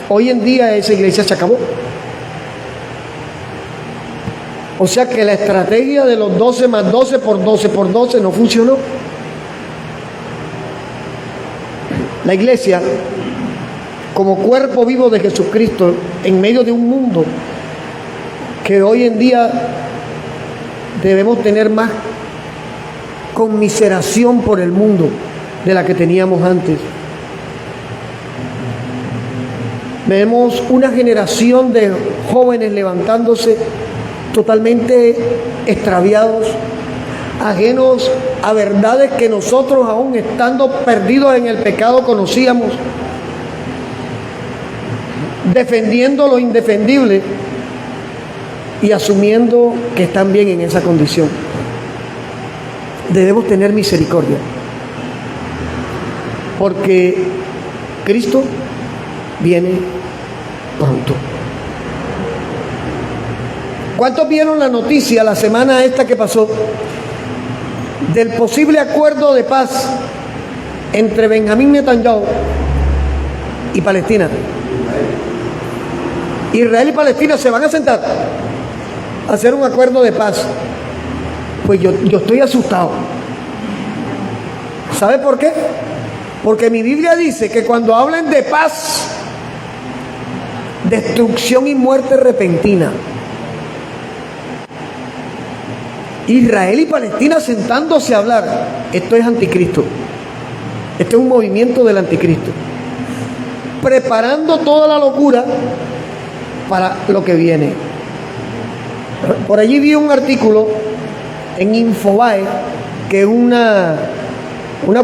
Hoy en día esa iglesia se acabó. O sea que la estrategia de los 12 más 12 por 12 por 12 no funcionó. La iglesia, como cuerpo vivo de Jesucristo, en medio de un mundo que hoy en día debemos tener más conmiseración por el mundo, de la que teníamos antes. Vemos una generación de jóvenes levantándose totalmente extraviados, ajenos a verdades que nosotros, aún estando perdidos en el pecado, conocíamos, defendiendo lo indefendible y asumiendo que están bien en esa condición. Debemos tener misericordia, porque Cristo viene pronto. ¿Cuántos vieron la noticia la semana esta que pasó del posible acuerdo de paz entre Benjamín Netanyahu y Palestina? Israel y Palestina se van a sentar a hacer un acuerdo de paz. Pues yo estoy asustado. ¿Sabe por qué? Porque mi Biblia dice que cuando hablen de paz, destrucción y muerte repentina. Israel y Palestina sentándose a hablar, esto es anticristo. Esto es un movimiento del anticristo, preparando toda la locura para lo que viene. Por allí vi un artículo en Infobae, que es una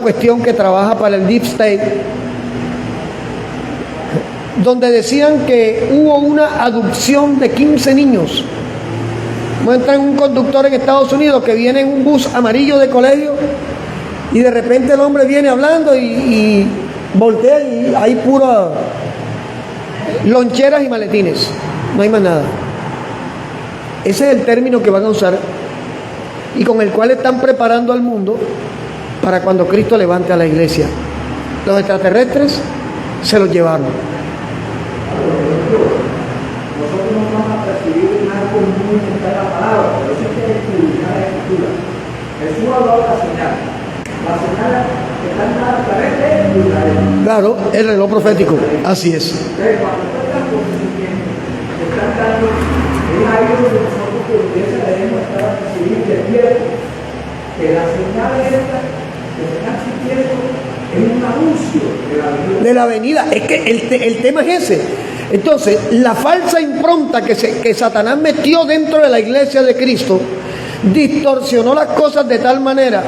cuestión que trabaja para el Deep State, donde decían que hubo una adopción de 15 niños. Muestran un conductor en Estados Unidos que viene en un bus amarillo de colegio y de repente el hombre viene hablando y voltea y hay puras loncheras y maletines, no hay más nada. Ese es el término que van a usar y con el cual están preparando al mundo para cuando Cristo levante a la iglesia. Los extraterrestres se los llevaron. Nosotros no vamos a percibir nada común en cada palabra, pero eso es que estudiar la escritura. Jesús ha dado la señal. La señal que está en cada terrestre es Israel. Claro, el reloj profético, así es. Entonces, cuando estas cosas se entienden, se están dando, es ahí donde nosotros como iglesia debemos estar a recibir despiertos. Que la señal esta, que se está existiendo, es un anuncio de la venida. De la venida. Es que el tema es ese. Entonces, la falsa impronta que Satanás metió dentro de la iglesia de Cristo distorsionó las cosas de tal manera,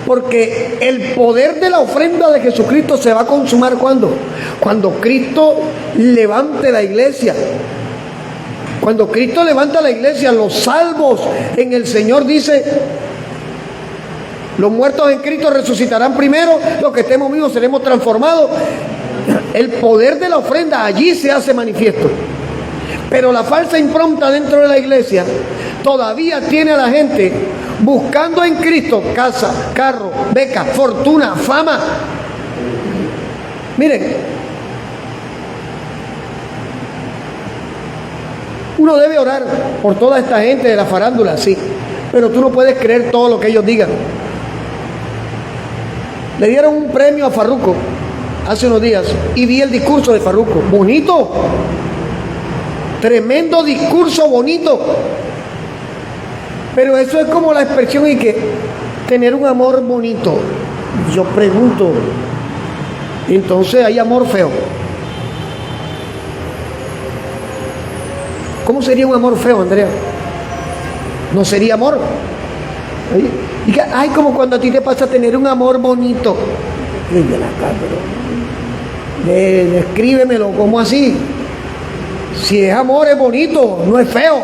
porque el poder de la ofrenda de Jesucristo se va a consumar ¿cuándo? Cuando Cristo levante la iglesia. Cuando Cristo levanta la iglesia, los salvos en el Señor, dice: los muertos en Cristo resucitarán primero, los que estemos vivos seremos transformados. El poder de la ofrenda allí se hace manifiesto. Pero la falsa impronta dentro de la iglesia todavía tiene a la gente buscando en Cristo casa, carro, beca, fortuna, fama. Miren, uno debe orar por toda esta gente de la farándula, sí, pero tú no puedes creer todo lo que ellos digan. Le dieron un premio a Farruko hace unos días y vi el discurso de Farruko. Bonito, tremendo discurso, bonito. Pero eso es como la expresión y que tener un amor bonito. Yo pregunto, entonces hay amor feo. ¿Cómo sería un amor feo, Andrea? No sería amor. Y que, ay, como cuando a ti te pasa tener un amor bonito. Descríbemelo, ¿cómo así? Si es amor es bonito, no es feo.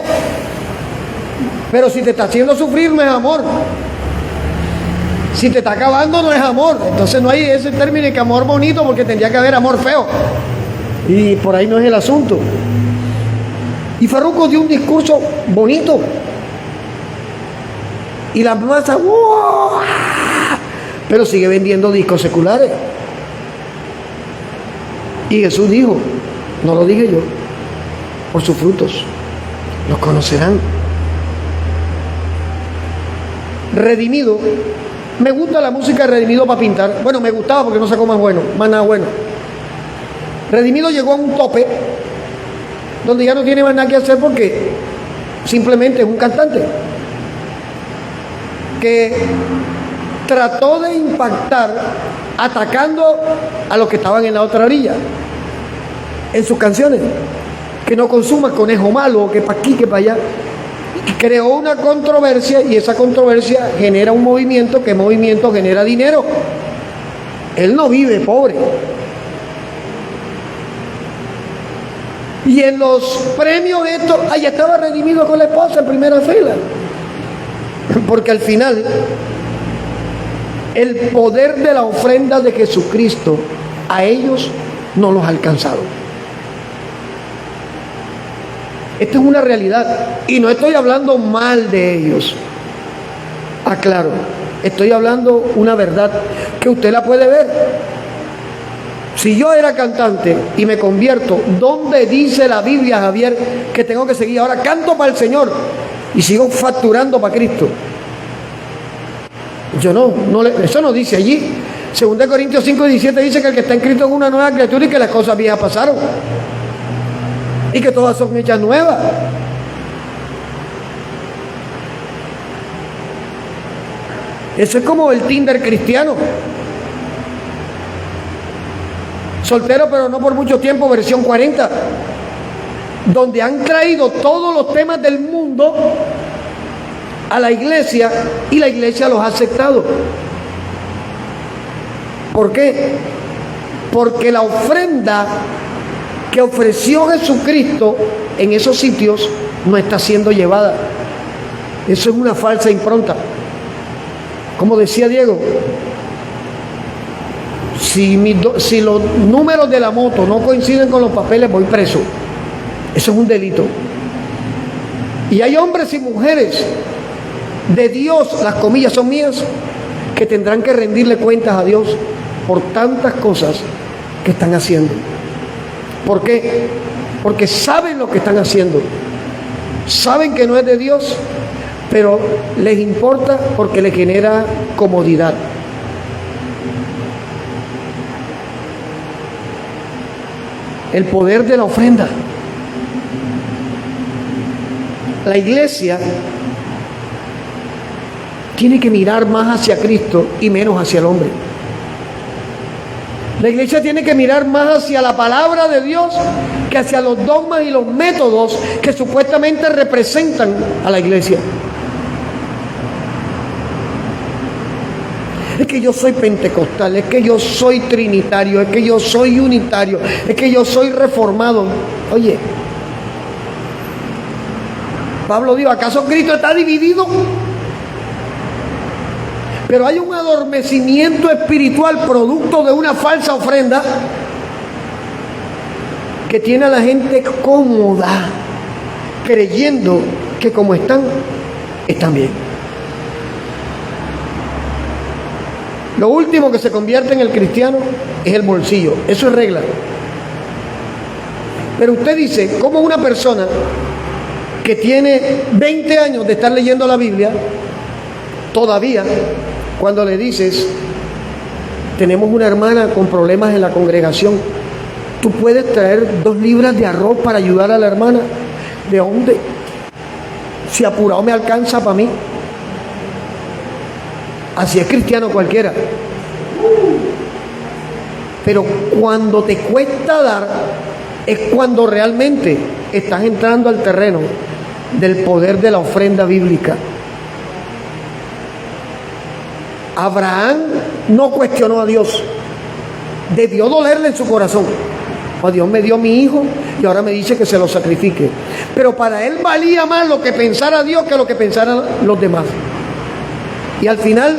Pero si te está haciendo sufrir no es amor. Si te está acabando no es amor. Entonces no hay ese término que amor bonito, porque tendría que haber amor feo. Y por ahí no es el asunto. Y Farruko dio un discurso bonito. Y las masas, ¡wow! Pero sigue vendiendo discos seculares. Y Jesús dijo, no lo dije yo, por sus frutos los conocerán. Redimido, me gusta la música de Redimido para pintar. Bueno, me gustaba porque no sacó más nada bueno. Redimido llegó a un tope donde ya no tiene más nada que hacer, porque simplemente es un cantante que trató de impactar atacando a los que estaban en la otra orilla, en sus canciones, que no consuma conejo malo, que para aquí, que para allá. Y creó una controversia, y esa controversia genera un movimiento, que movimiento genera dinero. Él no vive pobre. Y en los premios estos, allá estaba redimido con la esposa en primera fila. Porque al final, el poder de la ofrenda de Jesucristo a ellos no los ha alcanzado. Esto es una realidad. Y no estoy hablando mal de ellos. Aclaro, estoy hablando una verdad que usted la puede ver. Si yo era cantante y me convierto, ¿dónde dice la Biblia, Javier, que tengo que seguir? Ahora canto para el Señor y sigo facturando para Cristo. Yo eso no dice allí. 2 Corintios 5:17 dice que el que está en Cristo es una nueva criatura y que las cosas viejas pasaron y que todas son hechas nuevas. Eso es como el Tinder cristiano. Soltero pero no por mucho tiempo, versión 40, donde han traído todos los temas del mundo a la iglesia y la iglesia los ha aceptado. ¿Por qué? Porque la ofrenda que ofreció Jesucristo en esos sitios no está siendo llevada. Eso es una falsa impronta. Como decía Diego, si los números de la moto no coinciden con los papeles, voy preso. Eso es un delito. Y hay hombres y mujeres de Dios, las comillas son mías, que tendrán que rendirle cuentas a Dios por tantas cosas que están haciendo. ¿Por qué? Porque saben lo que están haciendo. Saben que no es de Dios, pero les importa porque les genera comodidad. El poder de la ofrenda. La iglesia tiene que mirar más hacia Cristo y menos hacia el hombre. La iglesia tiene que mirar más hacia la palabra de Dios que hacia los dogmas y los métodos que supuestamente representan a la iglesia. Es que yo soy pentecostal, es que yo soy trinitario, es que yo soy unitario, es que yo soy reformado. Oye, Pablo dijo, ¿acaso Cristo está dividido? Pero hay un adormecimiento espiritual producto de una falsa ofrenda que tiene a la gente cómoda, creyendo que como están bien. Lo último que se convierte en el cristiano es el bolsillo. Eso es regla. Pero usted dice, ¿cómo una persona que tiene 20 años de estar leyendo la Biblia, todavía, cuando le dices, tenemos una hermana con problemas en la congregación, ¿tú puedes traer 2 libras de arroz para ayudar a la hermana? ¿De dónde? Si apurado me alcanza para mí. Así es cristiano cualquiera. Pero cuando te cuesta dar, es cuando realmente estás entrando al terreno del poder de la ofrenda bíblica. Abraham no cuestionó a Dios. Debió dolerle en su corazón. Oh, Dios me dio mi hijo y ahora me dice que se lo sacrifique. Pero para él valía más lo que pensara Dios que lo que pensaran los demás. Y al final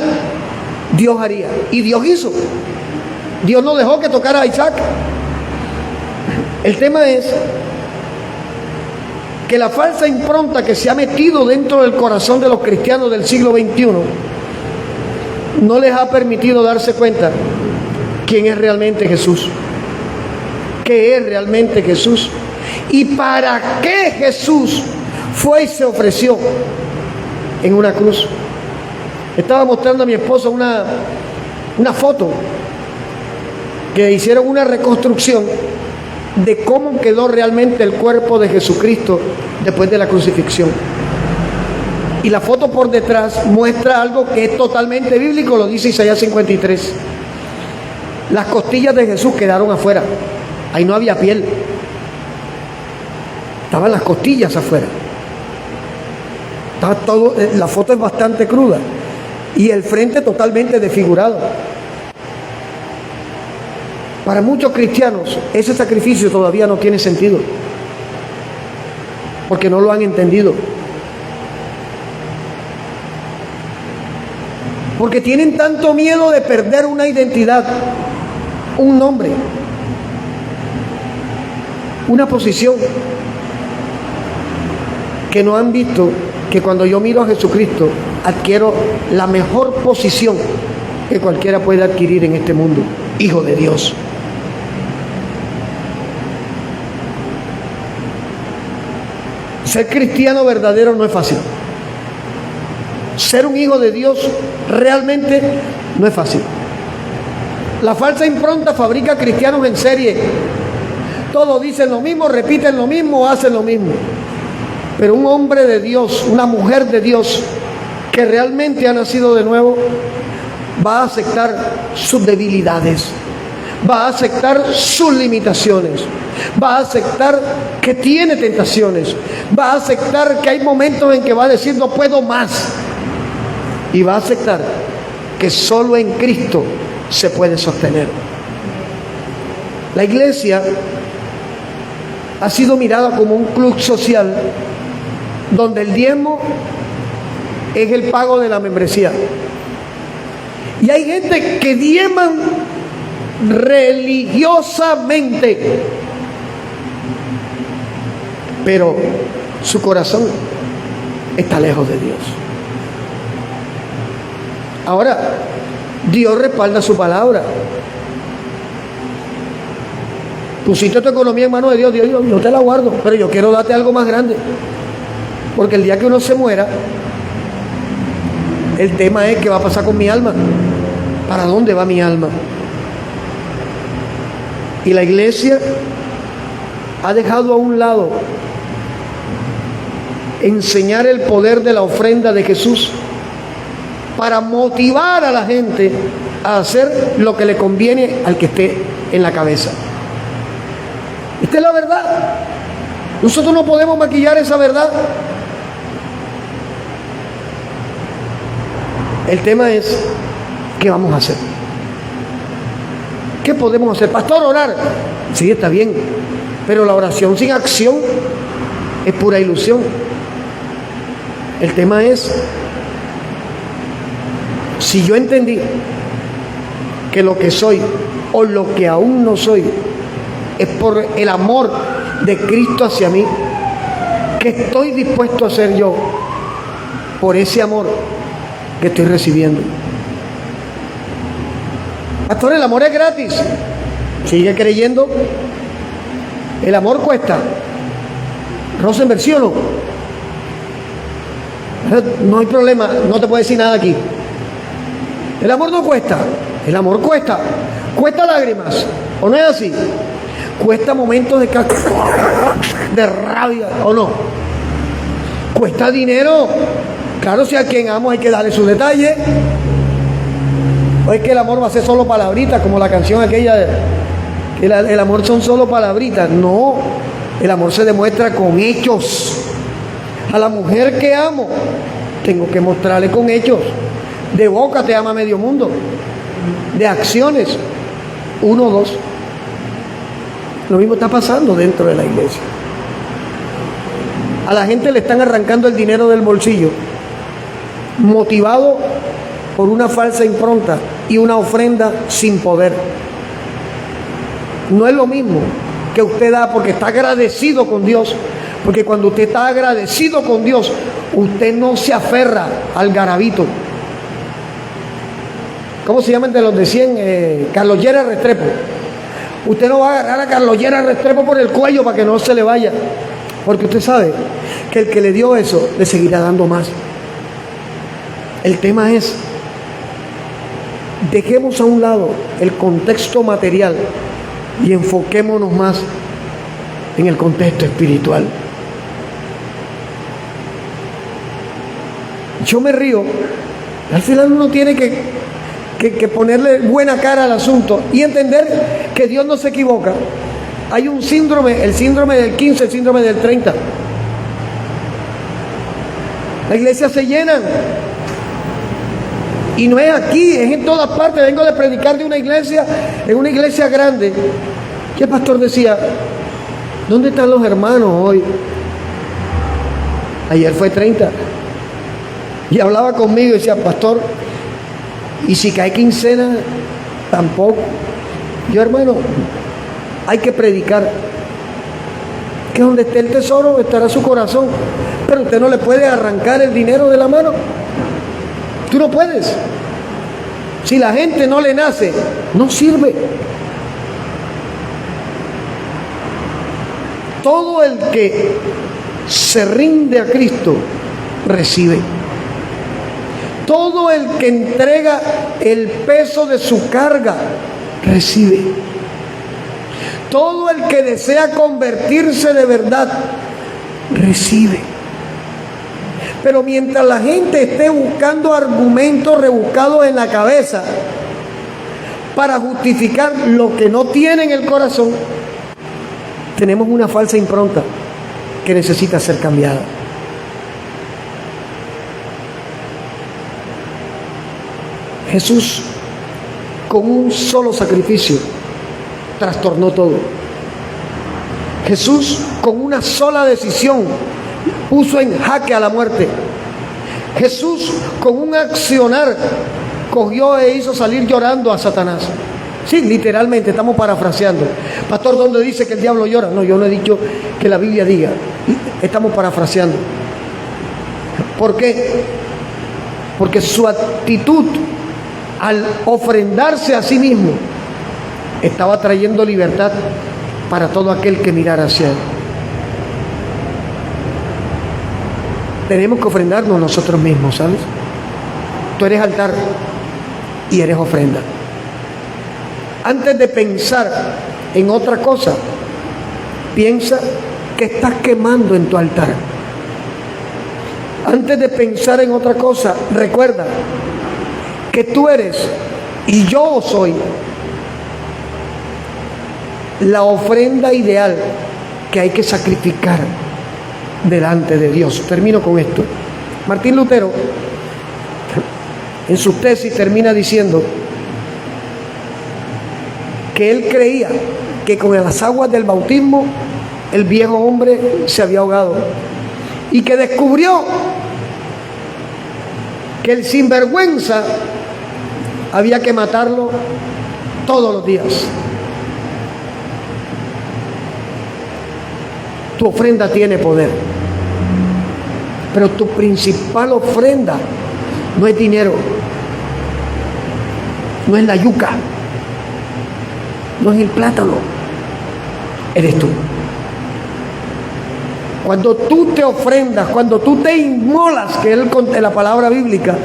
Dios haría. Y Dios hizo. Dios no dejó que tocara a Isaac. El tema es que la falsa impronta que se ha metido dentro del corazón de los cristianos del siglo XXI no les ha permitido darse cuenta quién es realmente Jesús, qué es realmente Jesús y para qué Jesús fue y se ofreció en una cruz. Estaba mostrando a mi esposo una foto que hicieron una reconstrucción de cómo quedó realmente el cuerpo de Jesucristo después de la crucifixión. Y la foto por detrás muestra algo que es totalmente bíblico, lo dice Isaías 53. Las costillas de Jesús quedaron afuera. Ahí no había piel. Estaban las costillas afuera. Estaba todo, la foto es bastante cruda. Y el frente totalmente desfigurado. Para muchos cristianos, ese sacrificio todavía no tiene sentido. Porque no lo han entendido. Porque tienen tanto miedo de perder una identidad, un nombre, una posición, que no han visto que cuando yo miro a Jesucristo adquiero la mejor posición que cualquiera puede adquirir en este mundo: hijo de Dios. Ser cristiano verdadero no es fácil. Ser un hijo de Dios realmente no es fácil. La falsa impronta fabrica cristianos en serie. Todos dicen lo mismo, repiten lo mismo, hacen lo mismo. Pero un hombre de Dios, una mujer de Dios que realmente ha nacido de nuevo, va a aceptar sus debilidades, va a aceptar sus limitaciones, va a aceptar que tiene tentaciones, va a aceptar que hay momentos en que va a decir no puedo más, y va a aceptar que solo en Cristo se puede sostener. La iglesia ha sido mirada como un club social donde el diezmo es el pago de la membresía. Y hay gente que diezman religiosamente, pero su corazón está lejos de Dios. Ahora, Dios respalda su palabra. Pusiste tu economía en manos de Dios, Dios, yo te la guardo, pero yo quiero darte algo más grande. Porque el día que uno se muera, el tema es qué va a pasar con mi alma. ¿Para dónde va mi alma? Y la iglesia ha dejado a un lado enseñar el poder de la ofrenda de Jesús para motivar a la gente a hacer lo que le conviene al que esté en la cabeza. Esta es la verdad. Nosotros no podemos maquillar esa verdad. El tema es, ¿qué vamos a hacer? ¿Qué podemos hacer? Pastor, orar. Sí, está bien, pero la oración sin acción es pura ilusión. El tema es, si yo entendí que lo que soy o lo que aún no soy es por el amor de Cristo hacia mí, ¿qué estoy dispuesto a hacer yo por ese amor que estoy recibiendo? Pastor, el amor es gratis. Sigue creyendo. El amor cuesta. Rosenberg, ¿sí o no? No hay problema, no te puedo decir nada aquí. El amor no cuesta. El amor cuesta. Cuesta lágrimas. ¿O no es así? Cuesta momentos de rabia, ¿o no? Cuesta dinero. Claro, si a quien amo hay que darle sus detalles. O es que el amor va a ser solo palabritas, como la canción aquella, que el amor son solo palabritas. No, el amor se demuestra con hechos. A la mujer que amo, tengo que mostrarle con hechos. De boca te ama medio mundo. De acciones, 1 o 2. Lo mismo está pasando dentro de la iglesia. A la gente le están arrancando el dinero del bolsillo, motivado por una falsa impronta y una ofrenda sin poder. No es lo mismo que usted da porque está agradecido con Dios, porque cuando usted está agradecido con Dios, usted no se aferra al garabito. ¿Cómo se llaman de los de 100? Carlos Lleras Restrepo. Usted no va a agarrar a Carlos Lleras Restrepo por el cuello para que no se le vaya, porque usted sabe que el que le dio eso le seguirá dando más. El tema es, dejemos a un lado el contexto material y enfoquémonos más en el contexto espiritual. Yo me río, al final uno tiene que que ponerle buena cara al asunto y entender que Dios no se equivoca. Hay un síndrome, el síndrome del 15, el síndrome del 30. La iglesia se llena. Y no es aquí, es en todas partes. Vengo de predicar de una iglesia, en una iglesia grande. Y el pastor decía, ¿dónde están los hermanos hoy? Ayer fue 30. Y hablaba conmigo y decía, pastor, y si cae quincena, tampoco. Yo, hermano, hay que predicar. Que donde esté el tesoro estará su corazón. Pero usted no le puede arrancar el dinero de la mano. Tú no puedes. Si la gente no le nace, no sirve. Todo el que se rinde a Cristo, recibe. Todo el que entrega el peso de su carga, recibe. Todo el que desea convertirse de verdad, recibe. Pero mientras la gente esté buscando argumentos rebuscados en la cabeza para justificar lo que no tiene en el corazón, tenemos una falsa impronta que necesita ser cambiada. Jesús, con un solo sacrificio, trastornó todo. Jesús, con una sola decisión, puso en jaque a la muerte. Jesús, con un accionar, cogió e hizo salir llorando a Satanás. Sí, literalmente, estamos parafraseando. Pastor, ¿dónde dice que el diablo llora? No, yo no he dicho que la Biblia diga. Estamos parafraseando. ¿Por qué? Porque su actitud al ofrendarse a sí mismo estaba trayendo libertad para todo aquel que mirara hacia él. Tenemos que ofrendarnos nosotros mismos, ¿sabes? Tú eres altar y eres ofrenda. Antes de pensar en otra cosa, piensa que estás quemando en tu altar. Antes de pensar en otra cosa, recuerda que tú eres y yo soy la ofrenda ideal que hay que sacrificar delante de Dios. Termino con esto. Martín Lutero, en su tesis, termina diciendo que él creía que con las aguas del bautismo el viejo hombre se había ahogado y que descubrió que el sinvergüenza había que matarlo todos los días. Tu ofrenda tiene poder, pero tu principal ofrenda no es dinero, no es la yuca, no es el plátano, eres tú. Cuando tú te ofrendas, cuando tú te inmolas, que es la palabra bíblica,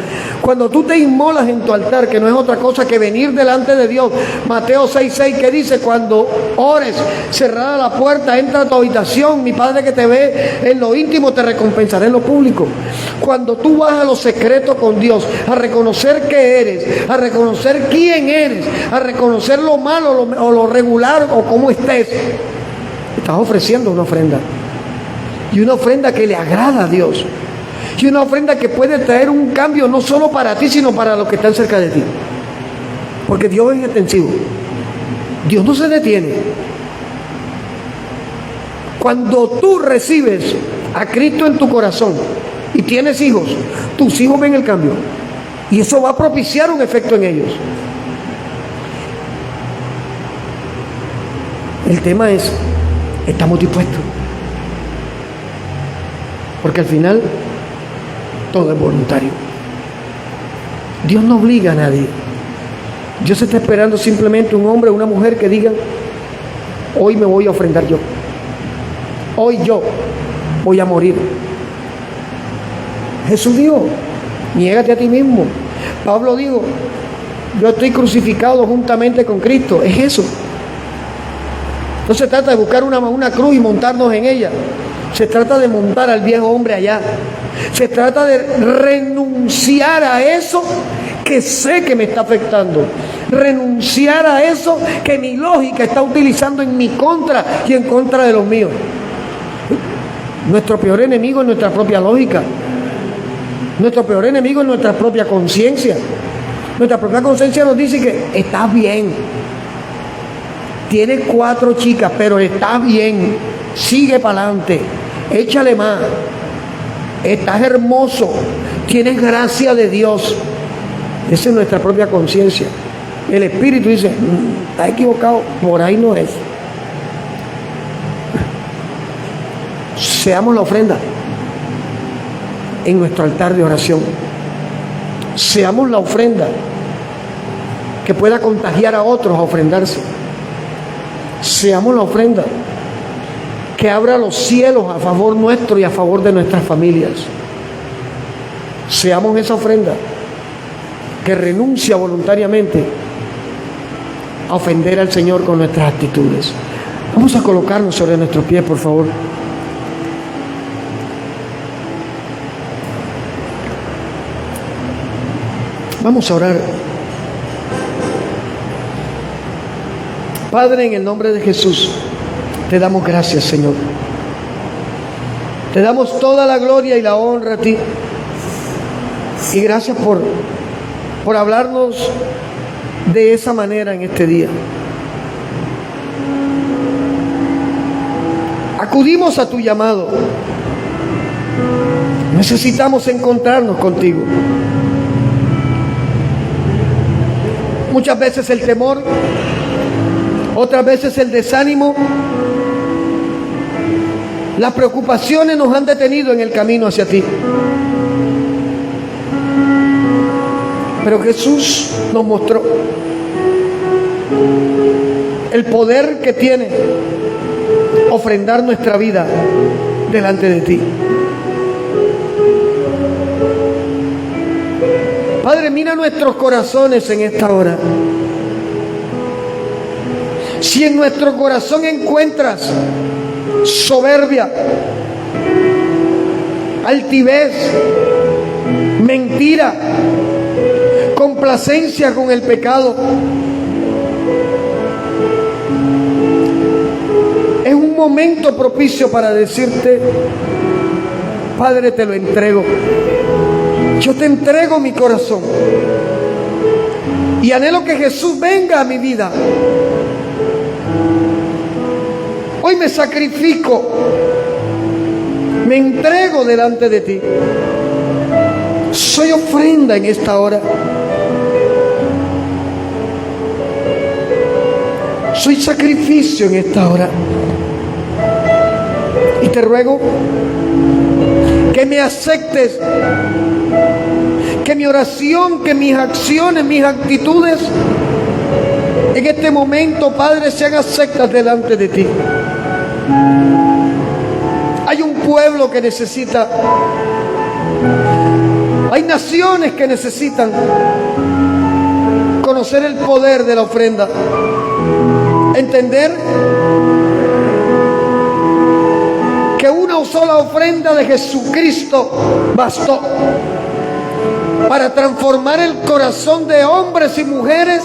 cuando tú te inmolas en tu altar, que no es otra cosa que venir delante de Dios. Mateo 6:6, que dice, cuando ores, cerrada la puerta, entra a tu habitación, mi Padre que te ve en lo íntimo te recompensará en lo público. Cuando tú vas a lo secreto con Dios, a reconocer qué eres, a reconocer quién eres, a reconocer lo malo o lo regular o cómo estés, estás ofreciendo una ofrenda. Y una ofrenda que le agrada a Dios. Y una ofrenda que puede traer un cambio no solo para ti, sino para los que están cerca de ti. Porque Dios es extensivo. Dios no se detiene. Cuando tú recibes a Cristo en tu corazón y tienes hijos, tus hijos ven el cambio. Y eso va a propiciar un efecto en ellos. El tema es, ¿estamos dispuestos? Porque al final todo es voluntario. Dios no obliga a nadie. Dios está esperando simplemente un hombre o una mujer que digan, hoy me voy a ofrendar yo. Hoy yo voy a morir. Jesús dijo, niégate a ti mismo. Pablo dijo, yo estoy crucificado juntamente con Cristo. Es eso. No se trata de buscar una cruz y montarnos en ella. Se trata de montar al viejo hombre allá. Se trata de renunciar a eso que que sé que me está afectando. Renunciar a eso que mi lógica está utilizando en mi contra y en contra de los míos. Nuestro peor enemigo es nuestra propia lógica. Nuestro peor enemigo es nuestra propia conciencia. Nuestra propia conciencia nos dice que estás bien. Tienes 4 chicas, pero estás bien. Sigue para adelante. Échale más. Estás hermoso. Tienes gracia de Dios. Esa es nuestra propia conciencia. El Espíritu dice, está equivocado, por ahí no es. Seamos la ofrenda en nuestro altar de oración. Seamos la ofrenda que pueda contagiar a otros a ofrendarse. Seamos la ofrenda que abra los cielos a favor nuestro y a favor de nuestras familias. Seamos esa ofrenda que renuncia voluntariamente a ofender al Señor con nuestras actitudes. Vamos a colocarnos sobre nuestros pies, por favor. Vamos a orar. Padre, en el nombre de Jesús, te damos gracias, Señor. Te damos toda la gloria y la honra a ti. Y gracias por hablarnos de esa manera en este día. Acudimos a tu llamado. Necesitamos encontrarnos contigo. Muchas veces el temor, otras veces el desánimo, las preocupaciones nos han detenido en el camino hacia ti. Pero Jesús nos mostró el poder que tiene ofrendar nuestra vida delante de ti. Padre, mira nuestros corazones en esta hora. Si en nuestro corazón encuentras soberbia, altivez, mentira, complacencia con el pecado, es un momento propicio para decirte: Padre, te lo entrego. Yo te entrego mi corazón y anhelo que Jesús venga a mi vida. Hoy me sacrifico, me entrego delante de ti. Soy ofrenda en esta hora. Soy sacrificio en esta hora. Y te ruego que me aceptes, que mi oración, que mis acciones, mis actitudes en este momento, Padre, sean aceptas delante de ti. Hay un pueblo que necesita, hay naciones que necesitan conocer el poder de la ofrenda, entender que una sola ofrenda de Jesucristo bastó para transformar el corazón de hombres y mujeres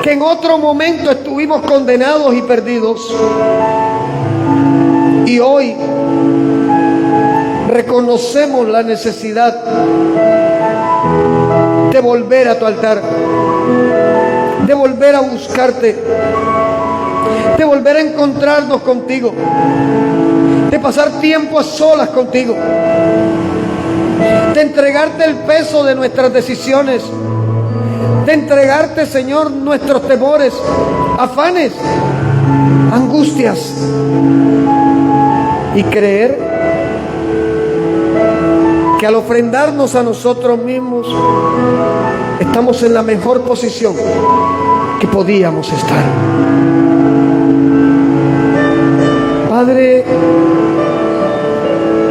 que en otro momento estuvimos condenados y perdidos. Y hoy reconocemos la necesidad de volver a tu altar, de volver a buscarte, de volver a encontrarnos contigo, de pasar tiempo a solas contigo, de entregarte el peso de nuestras decisiones, de entregarte, Señor, nuestros temores, afanes, angustias, y creer que al ofrendarnos a nosotros mismos estamos en la mejor posición que podíamos estar. Padre,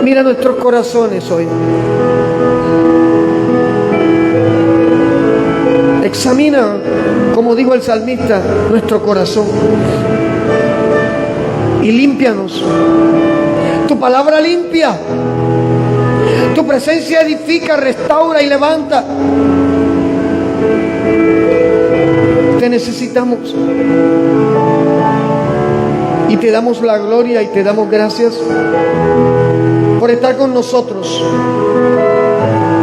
mira nuestros corazones hoy. Examina, como dijo el salmista, nuestro corazón y límpianos. Tu palabra limpia, tu presencia edifica, restaura y levanta. Te necesitamos. Y te damos la gloria y te damos gracias por estar con nosotros,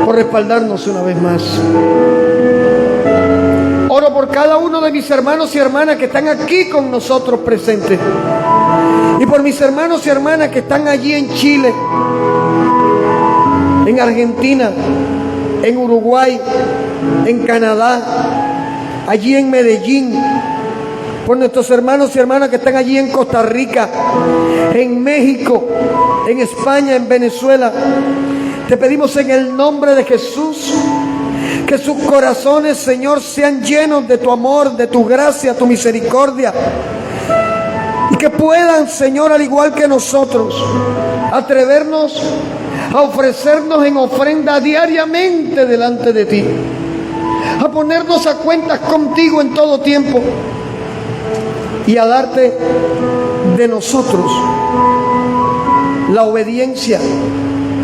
por respaldarnos una vez más. Oro por cada uno de mis hermanos y hermanas que están aquí con nosotros presentes. Y por mis hermanos y hermanas que están allí en Chile, en Argentina, en Uruguay, en Canadá, allí en Medellín. Por nuestros hermanos y hermanas que están allí en Costa Rica, en México, en España, en Venezuela. Te pedimos en el nombre de Jesús que sus corazones, Señor, sean llenos de tu amor, de tu gracia, tu misericordia. Y que puedan, Señor, al igual que nosotros, atrevernos a ofrecernos en ofrenda diariamente delante de ti. A ponernos a cuentas contigo en todo tiempo. Y a darte de nosotros la obediencia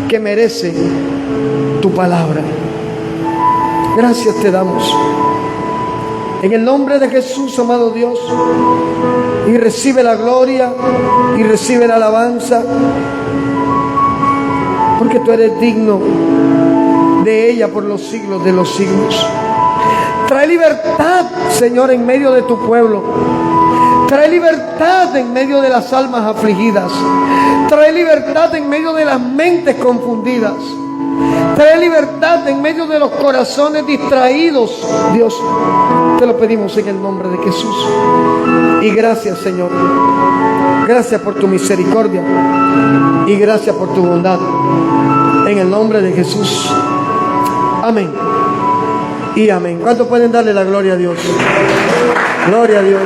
que merece tu palabra. Gracias te damos. En el nombre de Jesús, amado Dios. Y recibe la gloria y recibe la alabanza. Porque tú eres digno de ella por los siglos de los siglos. Trae libertad, Señor, en medio de tu pueblo. Trae libertad en medio de las almas afligidas. Trae libertad en medio de las mentes confundidas. Trae libertad en medio de los corazones distraídos. Dios, te lo pedimos en el nombre de Jesús. Y gracias, Señor. Gracias por tu misericordia. Y gracias por tu bondad. En el nombre de Jesús. Amén. Y amén. ¿Cuántos pueden darle la gloria a Dios? Gloria a Dios.